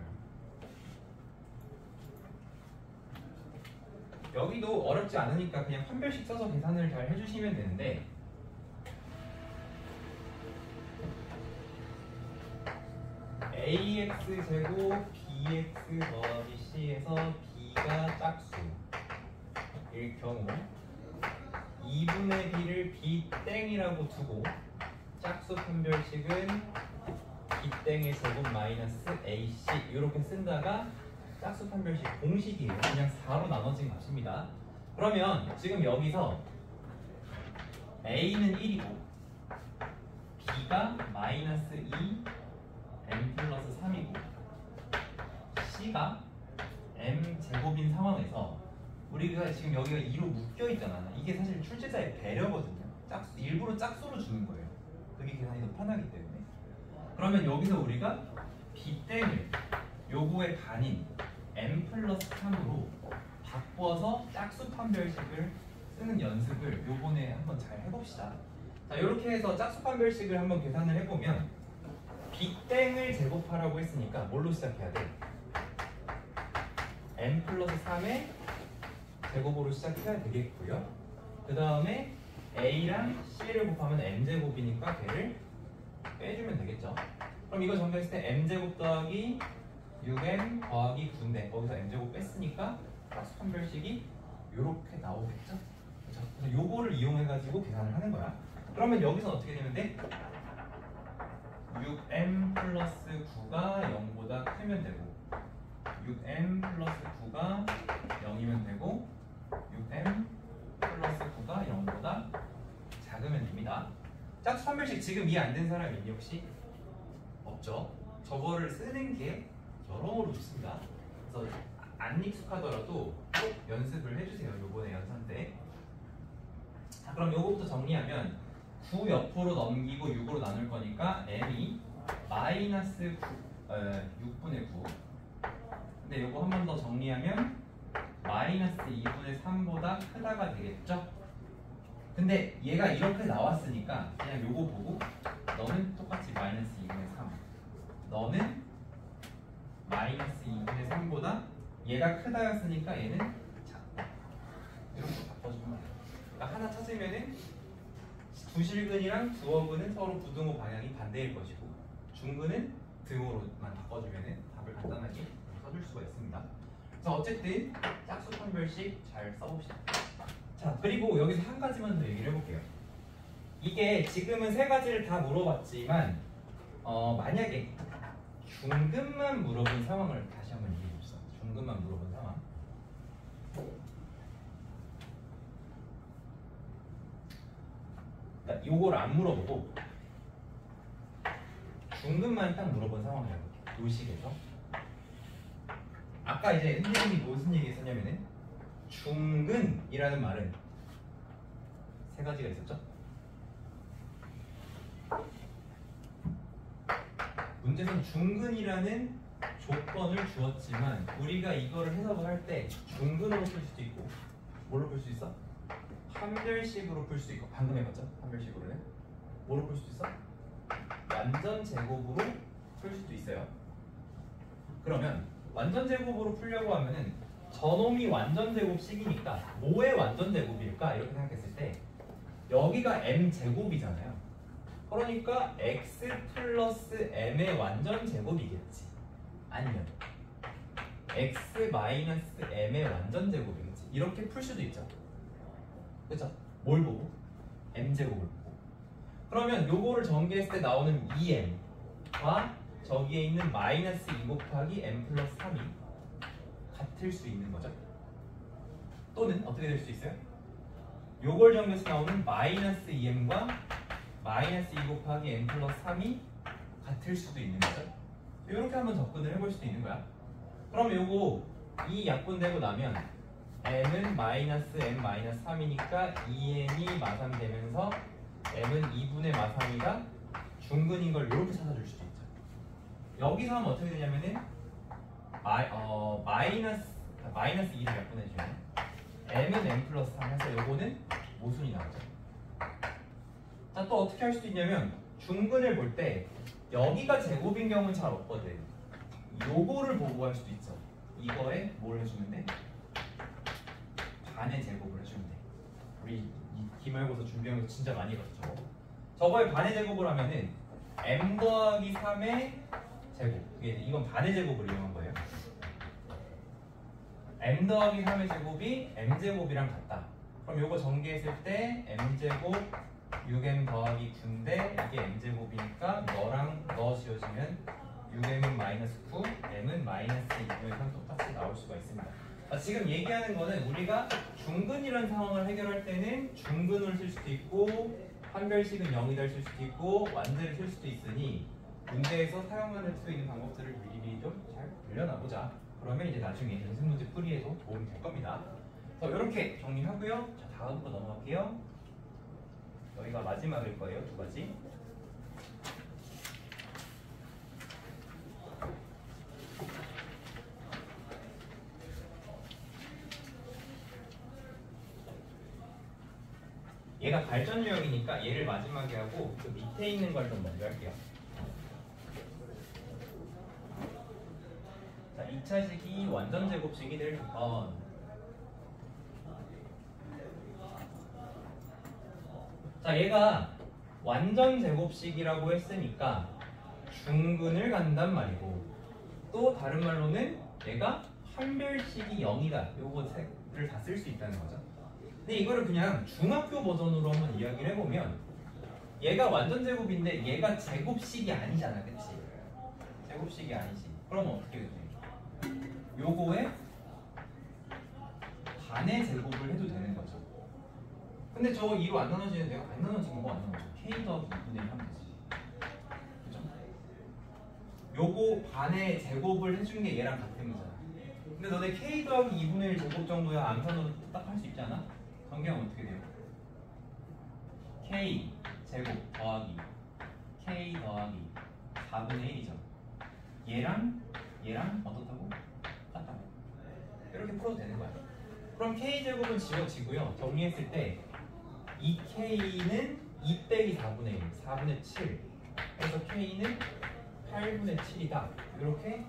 여기도 어렵지 않으니까 그냥 판별식 써서 계산을 잘 해주시면 되는데 ax 제곱 bx 더하기 c에서 b가 짝수일 경우 2분의 b를 b 땡이라고 두고 짝수 판별식은 b 땡의 제곱 마이너스 ac 이렇게 쓴다가 짝수 판별식 공식이에요. 그냥 4로 나눠진 값입니다. 그러면 지금 여기서 a는 1이고 b가 마이너스 2 m 플러스 3이고 c가 m 제곱인 상황에서 우리가 지금 여기가 2로 묶여 있잖아. 이게 사실 출제자의 배려거든요. 일부러 짝수로 주는 거예요. 그게 계산이 더 편하기 때문에. 그러면 여기서 우리가 b땡을 요거의 반인 m 플러스 3으로 바꿔서 짝수 판별식을 쓰는 연습을 요번에 한번 잘 해봅시다. 자, 이렇게 해서 짝수 판별식을 한번 계산을 해보면 b땡을 제곱하라고 했으니까 뭘로 시작해야 돼? m 플러스 3의 제곱으로 시작해야 되겠고요. 그 다음에 a랑 c를 곱하면 m제곱이니까 걔를 빼주면 되겠죠. 그럼 이거 정리했을 때 m제곱 더하기 6m 더하기 9인데 거기서 m제곱 뺐으니까 짝수 판별식이 이렇게 나오겠죠. 그렇죠? 그래서 요거를 이용해가지고 계산을 하는 거야. 그러면 여기서 어떻게 되면 돼? 6m 플러스 9가 0보다 크면 되고 6m 플러스 9가 0이면 되고 6m 플러스 9가 0보다 작으면 됩니다. 짝수 판별식 지금 이해 안 된 사람 있니 혹시? 없죠? 저거를 쓰는 게 여러모로 좋습니다. 그래서 안 익숙하더라도 꼭 연습을 해주세요. 요번에 연산 때. 자, 그럼 요거부터 정리하면 9 옆으로 넘기고 6으로 나눌 거니까 m이 마이너스 6분의 9. 근데 요거 한 번 더 정리하면 마이너스 2분의 3보다 크다가 되겠죠? 근데 얘가 이렇게 나왔으니까 그냥 요거 보고 너는 똑같이 마이너스 2분의 3 너는 마이너스 2분의 3보다 얘가 크다였으니까 얘는 작다 이렇게 바꿔주면 돼요. 그러니까 하나 찾으면은 부실근이랑 부어근은 서로 부등호 방향이 반대일 것이고 중근은 등호로만 바꿔주면은 답을 간단하게 써줄 수가 있습니다. 그래서 어쨌든 짝수 판별식 잘 써봅시다. 자, 그리고 여기서 한 가지만 더 얘기를 해볼게요. 이게 지금은 세 가지를 다 물어봤지만 만약에 중근만 물어본 상황을 다시 한번 얘기해 봅시다. 중근만 물어본 상황. 그러니까 요걸 안 물어보고 중근만 딱 물어본 상황을 해볼게요. 요식에서 아까 이제 선생님이 무슨 얘기 했었냐면은 중근이라는 말은 세 가지가 있었죠. 문제는 중근이라는 조건을 주었지만 우리가 이거를 해석을 할 때 중근으로 풀 수도 있고 뭘로 풀 수 있어? 판별식으로 풀 수 있고 방금 해봤죠? 판별식으로는 뭐로 풀 수도 있어? 완전 제곱으로 풀 수도 있어요. 그러면 완전 제곱으로 풀려고 하면은 저놈이 완전 제곱식이니까 뭐의 완전 제곱일까? 이렇게 생각했을 때 여기가 m 제곱이잖아요. 그러니까 x 플러스 m의 완전 제곱이겠지. 아니면 x 마이너스 m의 완전 제곱이겠지. 이렇게 풀 수도 있죠. 그렇죠? 뭘 보고? m 제곱을 보고. 그러면 요거를 전개했을 때 나오는 2m과 저기에 있는 마이너스 2 곱하기 m 플러스 3이 같을 수 있는 거죠. 또는 어떻게 될 수 있어요? 요걸 정리해서 나오는 마이너스 2m과 마이너스 2 곱하기 m 플러스 3이 같을 수도 있는 거죠. 이렇게 한번 접근을 해볼 수도 있는 거야. 그럼 요거 이 약분되고 나면 m은 마이너스 m 마이너스 3이니까 2m이 마삼되면서 m은 2분의 마삼이가 중근인 걸 이렇게 찾아줄 수도 있죠. 여기서 하면 어떻게 되냐면은 마이너스 2를 약분해주면 m은 m 플러스 3 해서 요거는 모순이 나오죠. 자, 또 어떻게 할 수도 있냐면 중근을 볼 때 여기가 제곱인 경우는 잘 없거든. 요거를 보고 할 수도 있죠. 이거에 뭘 해주면 돼? 반의 제곱을 해주면 돼. 우리 이 기말고사 준비하면서 진짜 많이 봤죠. 저거에 반의 제곱을 하면은 m 더하기 3의 제곱. 이건 반의 제곱을 이용한 거예요. m 더하기 3의 제곱이 m제곱이랑 같다. 그럼 요거 전개했을 때 m제곱 6m 더하기 9인데 이게 m제곱이니까 너랑 너 지어지면 6m은 마이너스 9, m은 마이너스 2면 똑같이 나올 수가 있습니다. 지금 얘기하는 거는 우리가 중근이라는 상황을 해결할 때는 중근을 쓸 수도 있고 판별식은 0이다 쓸 수도 있고 완제를 쓸 수도 있으니 문제에서 사용할 수 있는 방법들을 미리 좀 잘 늘려놔보자. 그러면 이제 나중에 연습 문제 풀이에도 도움이 될 겁니다. 그래서 이렇게 정리하고요. 자, 다음 거 넘어갈게요. 여기가 마지막일 거예요. 두 가지. 얘가 발전 유형이니까 얘를 마지막에 하고 그 밑에 있는 걸 좀 먼저 할게요. 자, 2차식이 완전 제곱식이 될 번. 자, 얘가 완전 제곱식이라고 했으니까 중근을 간단 말이고 또 다른 말로는 얘가 판별식이 0이다. 요거를 다 쓸 수 있다는 거죠. 근데 이거를 그냥 중학교 버전으로 한번 이야기를 해보면 얘가 완전 제곱인데 얘가 제곱식이 아니잖아, 그치? 제곱식이 아니지. 그러면 어떻게 되지? 요거에 반의 제곱을 해도 되는 거죠. 근데 저거 2로 안 나눠지는데 안 나눠지는 거 안 나눠져. k 더하기 2분의 1 하면 되지. 그죠? 요거 반의 제곱을 해준 게 얘랑 같은 거잖아. 근데 너네 k 더하기 2분의 1 제곱 정도야 암산으로 딱 할 수 있지 않아? 전개하면 어떻게 돼요? k 제곱 더하기 k 더하기 4분의 1이죠. 얘랑 어떻다고? 같다고. 이렇게 풀어도 되는 거야. 그럼 k 제곱은 지워지고요. 정리했을 때 2k는 2 빼기 4분의 1, 4분의 7. 그래서 k는 8분의 7이다. 이렇게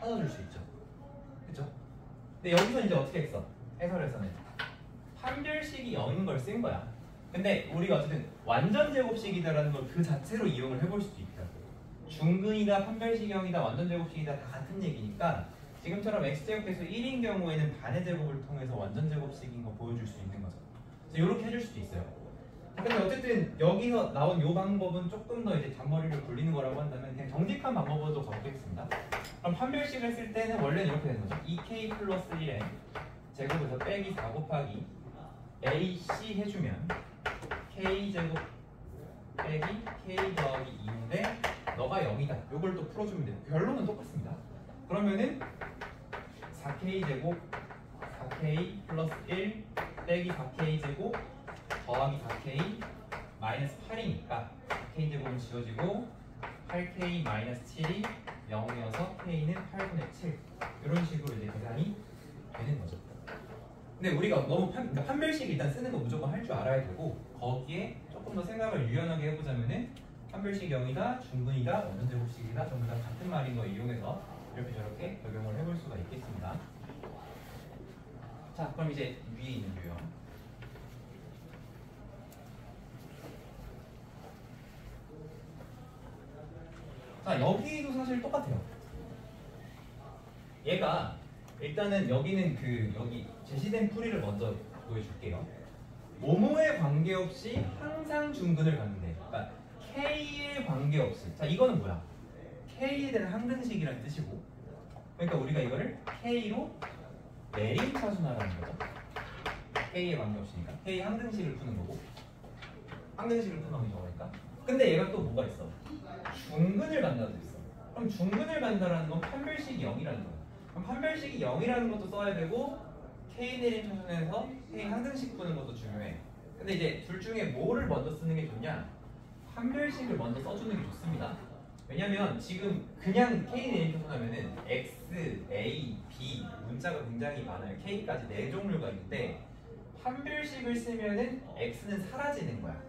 찾아줄 수 있죠. 그쵸? 근데 여기서 이제 어떻게 했어? 해설에서는 판별식이 0인 걸 쓴 거야. 근데 우리가 어쨌든 완전 제곱식이다라는 걸 그 자체로 이용을 해볼 수도 있다. 중근이다, 판별식이 0이다, 완전 제곱식이다 다 같은 얘기니까 지금처럼 x제곱해서 1인 경우에는 반의 제곱을 통해서 완전 제곱식인 거 보여줄 수 있는 거죠. 그래서 이렇게 해줄 수도 있어요. 근데 어쨌든 여기서 나온 이 방법은 조금 더 이제 잔머리를 굴리는 거라고 한다면 그냥 정직한 방법으로 가보겠습니다. 그럼 판별식을 했을 때는 원래는 이렇게 되는 거죠. 2k 플러스 1의 제곱에서 빼기 4 곱하기 AC 해주면 k제곱 빼기 k 더하기 2인데 너가 0이다. 이걸 또 풀어주면 돼요. 결론은 똑같습니다. 그러면은 4k 제곱 4k 플러스 1 빼기 4k 제곱 더하기 4k 마이너스 8이니까 4k 제곱은 지워지고 8k 마이너스 7이 0이어서 k는 8분의 7 이런 식으로 이제 계산이 되는 거죠. 근데 우리가 너무 그러니까 판별식 일단 쓰는 거 무조건 할 줄 알아야 되고 거기에 조금 더 생각을 유연하게 해보자면은 판별식 0이다, 중근이다, 완전 제곱식이다 전부 다 같은 말인 거 이용해서 이렇게 저렇게 적용을 해볼 수가 있겠습니다. 자, 그럼 이제 위에 있는 유형. 자, 여기도 사실 똑같아요. 얘가 일단은 여기는 여기 제시된 풀이를 먼저 보여줄게요. 모모에 관계없이 항상 중근을 갖는데, 그러니까 k에 관계없이. 자, 이거는 뭐야? k에 대한 항등식이라는 뜻이고, 그러니까 우리가 이거를 k로 내림차순화라는 거죠. k에 관계없이니까 k 항등식을 푸는 거고, 항등식을 푸는 거니까. 근데 얘가 또 뭐가 있어? 중근을 간다도 있어. 그럼 중근을 간다라는 건 판별식이 0이라는 거야. 그럼 판별식이 0이라는 것도 써야 되고 k 내림 차순에서 k 항등식 푸는 것도 중요해. 근데 이제 둘 중에 뭐를 먼저 쓰는 게 좋냐? 판별식을 먼저 써주는 게 좋습니다. 왜냐면 지금 그냥 k 내림 차순하면은 x, a, b 문자가 굉장히 많아요. k까지 4종류가 있는데 판별식을 쓰면은 x는 사라지는 거야.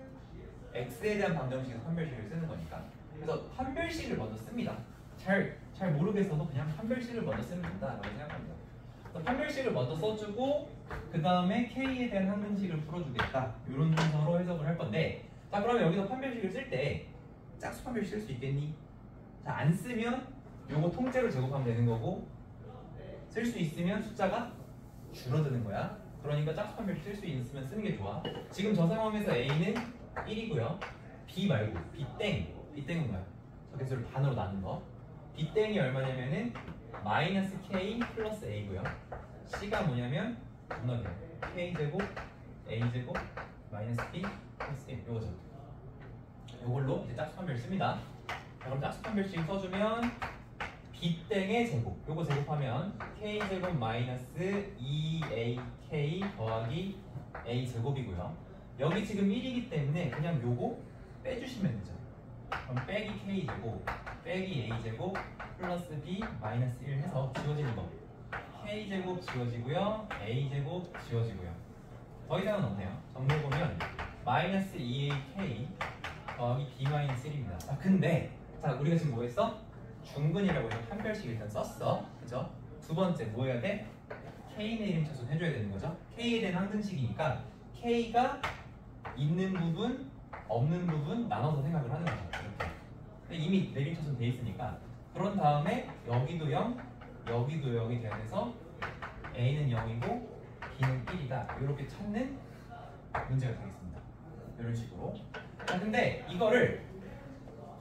x에 대한 방정식에서 판별식을 쓰는 거니까. 그래서 판별식을 먼저 씁니다. 잘 모르겠어도 그냥 판별식을 먼저 쓰면 된다라고 생각합니다. 그래서 판별식을 먼저 써주고 그 다음에 K에 대한 항등식을 풀어주겠다 이런 순서로 해석을 할 건데, 자 그러면 여기서 판별식을 쓸 때 짝수 판별식 쓸 수 있겠니? 자 안 쓰면 요거 통째로 제곱하면 되는 거고, 쓸 수 있으면 숫자가 줄어드는 거야. 그러니까 짝수 판별식 쓸 수 있으면 쓰는 게 좋아. 지금 저 상황에서 A는 1이고요. B 말고 B땡은 뭐야? 저 개수를 반으로 나눈 거. B땡이 얼마냐면은 마이너스 K 플러스 A고요. C가 뭐냐면 분노해요. K제곱 A제곱 마이너스 B 플러스 1 요거죠. 요걸로 이제 짝수 판별식 씁니다. 자, 그럼 짝수 판별식 써주면 B땡의 제곱, 요거 제곱하면 K제곱 마이너스 2AK 더하기 A제곱이고요. 여기 지금 1이기 때문에 그냥 요거 빼주시면 되죠. 그럼 빼기 K제곱 빼기 A제곱 플러스 B 마이너스 1 해서 지워지는 거. K제곱 지워지고요. A제곱 지워지고요. 더 이상은 없네요. 정리해 보면 마이너스 2AK 더하기 B 마이너스 1입니다. 자 근데 자 우리가 지금 뭐 했어? 중근이라고 해서 판별식 일단 썼어. 그죠? 두 번째 뭐 해야 돼? K 내림차순 해줘야 되는 거죠. K에 대한 항등식이니까 K가 있는 부분, 없는 부분 나눠서 생각을 하는 거죠. 이렇게. 근데 이미 내림차순 돼 있으니까 그런 다음에 여기도 0, 여기도 0이 돼야 돼서 A는 0이고 B는 1이다. 이렇게 찾는 문제가 되겠습니다. 이런 식으로. 자, 근데 이거를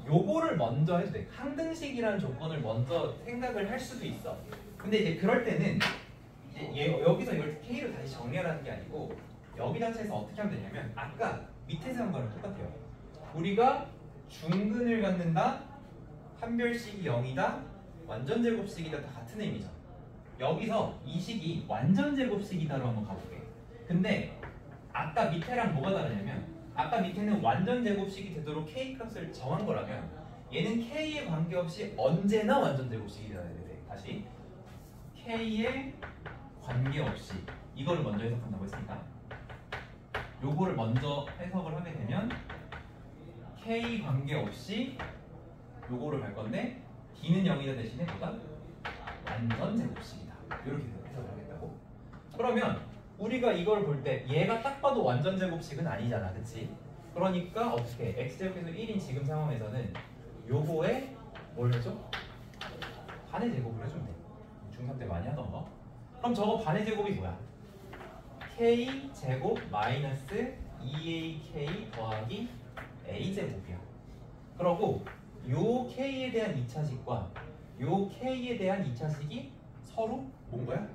요거를 먼저 해도 돼. 항등식이라는 조건을 먼저 생각을 할 수도 있어. 근데 이제 그럴 때는 이제 여기서 이걸 K로 다시 정리하라는 게 아니고 여기 자체에서 어떻게 하면 되냐면 아까 밑에서 한 거랑 똑같아요. 우리가 중근을 갖는다, 판별식이 0이다, 완전제곱식이다 다 같은 의미죠. 여기서 이 식이 완전제곱식이다로 한번 가볼게. 근데 아까 밑에랑 뭐가 다르냐면 아까 밑에는 완전제곱식이 되도록 K 값을 정한 거라면 얘는 K에 관계없이 언제나 완전제곱식이라야 돼. 다시 K에 관계없이 이거를 먼저 해석한다고 했으니까 요거를 먼저 해석을 하게 되면 K 관계없이 요거를 갈 건데 D는 0이다 대신에 뭐다? 완전제곱식이다. 이렇게 해석을 하겠다고. 그러면 우리가 이걸 볼 때 얘가 딱 봐도 완전제곱식은 아니잖아, 그치? 그러니까 어떻게 x제곱에서 1인 지금 상황에서는 요거에 뭘 해줘? 반의 제곱을 해주면 돼. 중3 때 많이 하던 거. 그럼 저거 반의 제곱이 뭐야? k제곱 마이너스 2ak 더하기 a제곱이야. 그러고 요 k에 대한 2차식과 요 k에 대한 2차식이 서로 뭔 거야?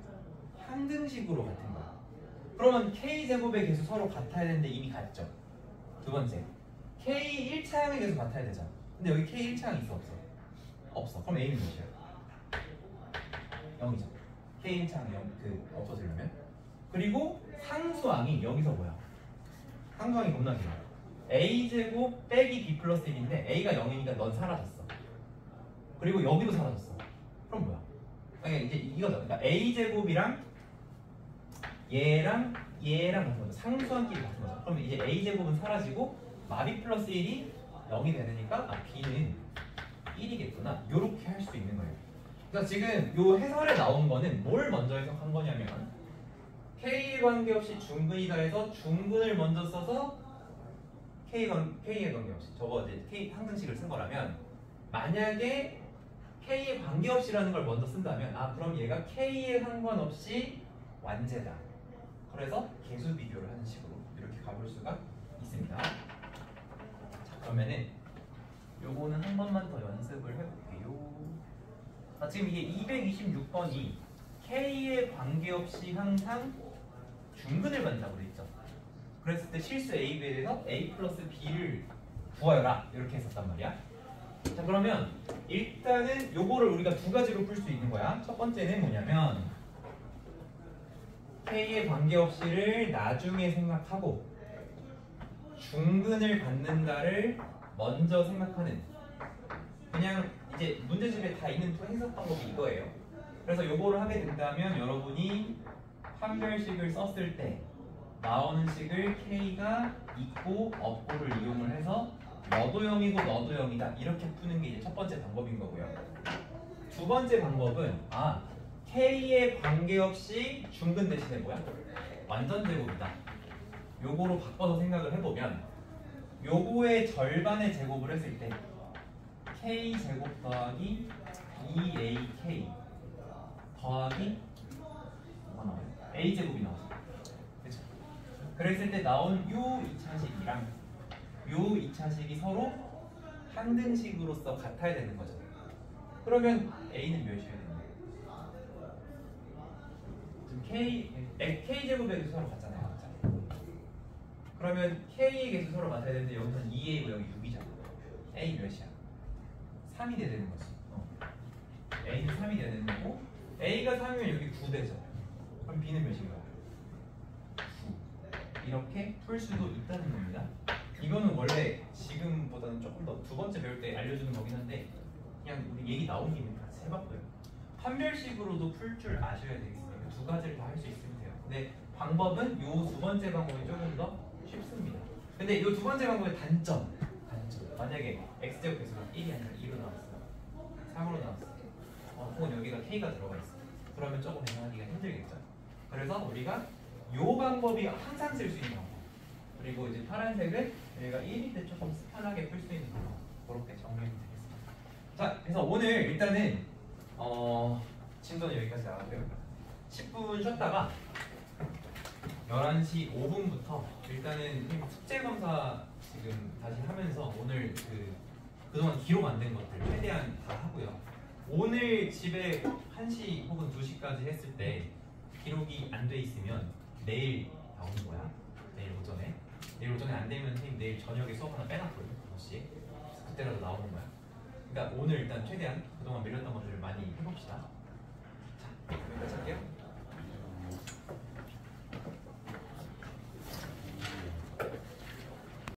항등식으로 같은 거야. 그러면 k제곱의 개수 서로 같아야 되는데 이미 같죠? 두 번째, k 1차항의 개수 같아야 되죠. 근데 여기 k 1차항 있어 없어? 없어. 그럼 a는 몇이야? 0이죠. k 1차항 0, 없어지려면. 그리고 상수항이 여기서 뭐야? 상수항이 겁나 길어. a제곱 빼기 b 플러스 1인데 a가 0이니까 넌 사라졌어. 그리고 여기도 사라졌어. 그럼 뭐야? 아니 이제 이거죠. 그러니까 a제곱이랑 얘랑 같은 거죠. 상수항끼리 같은 거죠. 그러면 이제 a제곱은 사라지고 마비 플러스 1이 0이 되니까 b는 1이겠구나. 요렇게 할 수 있는 거예요. 그래서 지금 요 해설에 나온 거는 뭘 먼저 해석한 거냐면 k에 관계없이 중근이다 해서 중근을 먼저 써서 k에 관계없이 저거 이제 k 항등식을 쓴 거라면 만약에 k에 관계없이라는 걸 먼저 쓴다면 그럼 얘가 k에 상관없이 완제다. 그래서 개수 비교를 하는 식으로 이렇게 가볼 수가 있습니다. 자, 그러면은 요거는 한 번만 더 연습을 해볼게요. 지금 이게 226번이 K에 관계없이 항상 중근을 받는다고 돼 있죠. 그랬을 때 실수 A, B에 대해서 A 플러스 B를 구하여라 이렇게 했었단 말이야. 자 그러면 일단은 요거를 우리가 두 가지로 풀 수 있는 거야. 첫 번째는 뭐냐면 K에 관계없이를 나중에 생각하고 중근을 받는다를 먼저 생각하는, 그냥 이제 문제집에 다 있는 해석 방법이 이거예요. 그래서 요거를 하게 된다면 여러분이 판별식을 썼을 때 나오는 식을 K가 있고 없고를 이용을 해서 너도 0이고 너도 0이다 이렇게 푸는 게 이제 첫 번째 방법인 거고요. 두 번째 방법은 K에 관계없이 중근 대신에 뭐야? 완전 제곱이다. 요거로 바꿔서 생각을 해보면 요거의 절반의 제곱을 했을 때 K 제곱 더하기 2AK 더하기 뭐가 나와요? A 제곱이 나왔어. 그렇죠? 그랬을 때 나온 요 2차식이랑 요 2차식이 서로 한 등식으로서 같아야 되는 거죠. 그러면 A는 몇이어야 되는 거예요? 지금 K 제곱의 개수 서로 같잖아요. 그러면 K의 개수 서로 같아야 되는데 여기서는 2A고 여기 6이잖아. A 몇이야? 3이 돼야 되는 거지. A는 3이 돼야 되는 거고 A가 3이면 여기 9되죠. 그럼 B는 몇인가요? 9. 이렇게 풀 수도 있다는 겁니다. 이거는 원래 지금보다는 조금 더 두 번째 배울 때 알려주는 거긴 한데 그냥 우리 얘기 나온 김에 같이 해봤고요. 판별식으로도 풀 줄 아셔야 되겠습니다. 두 가지를 다 할 수 있으면 돼요. 근데 방법은 요 두 번째 방법이 조금 더 쉽습니다. 근데 요 두 번째 방법의 단점 만약에 x제곱 개수가 1이 아니라 2로 나왔어요. 3으로 나왔어요. 혹은 여기가 k가 들어가 있어요. 그러면 조금 해석하기가 힘들겠죠. 그래서 우리가 요 방법이 항상 쓸 수 있는 방법. 그리고 이제 파란색은 여기가 1일 때 조금 편하게 풀 수 있는 방법. 그렇게 정리하면 되겠습니다. 자, 그래서 오늘 일단은 진도는 여기까지 나가고요. 10분 쉬었다가 11시 5분부터 일단은 숙제 검사 지금 다시 하면서 오늘 그동안 기록 안 된 것들 최대한 다 하고요. 오늘 집에 1시 혹은 2시까지 했을 때 기록이 안 돼 있으면 내일 나오는 거야. 내일 오전에 안 되면 선생님 내일 저녁에 수업 하나 빼놨거든요. 5시에. 그때라도 나오는 거야. 그러니까 오늘 일단 최대한 그동안 밀렸던 것들을 많이 해봅시다. 자, 여기까지 할게요.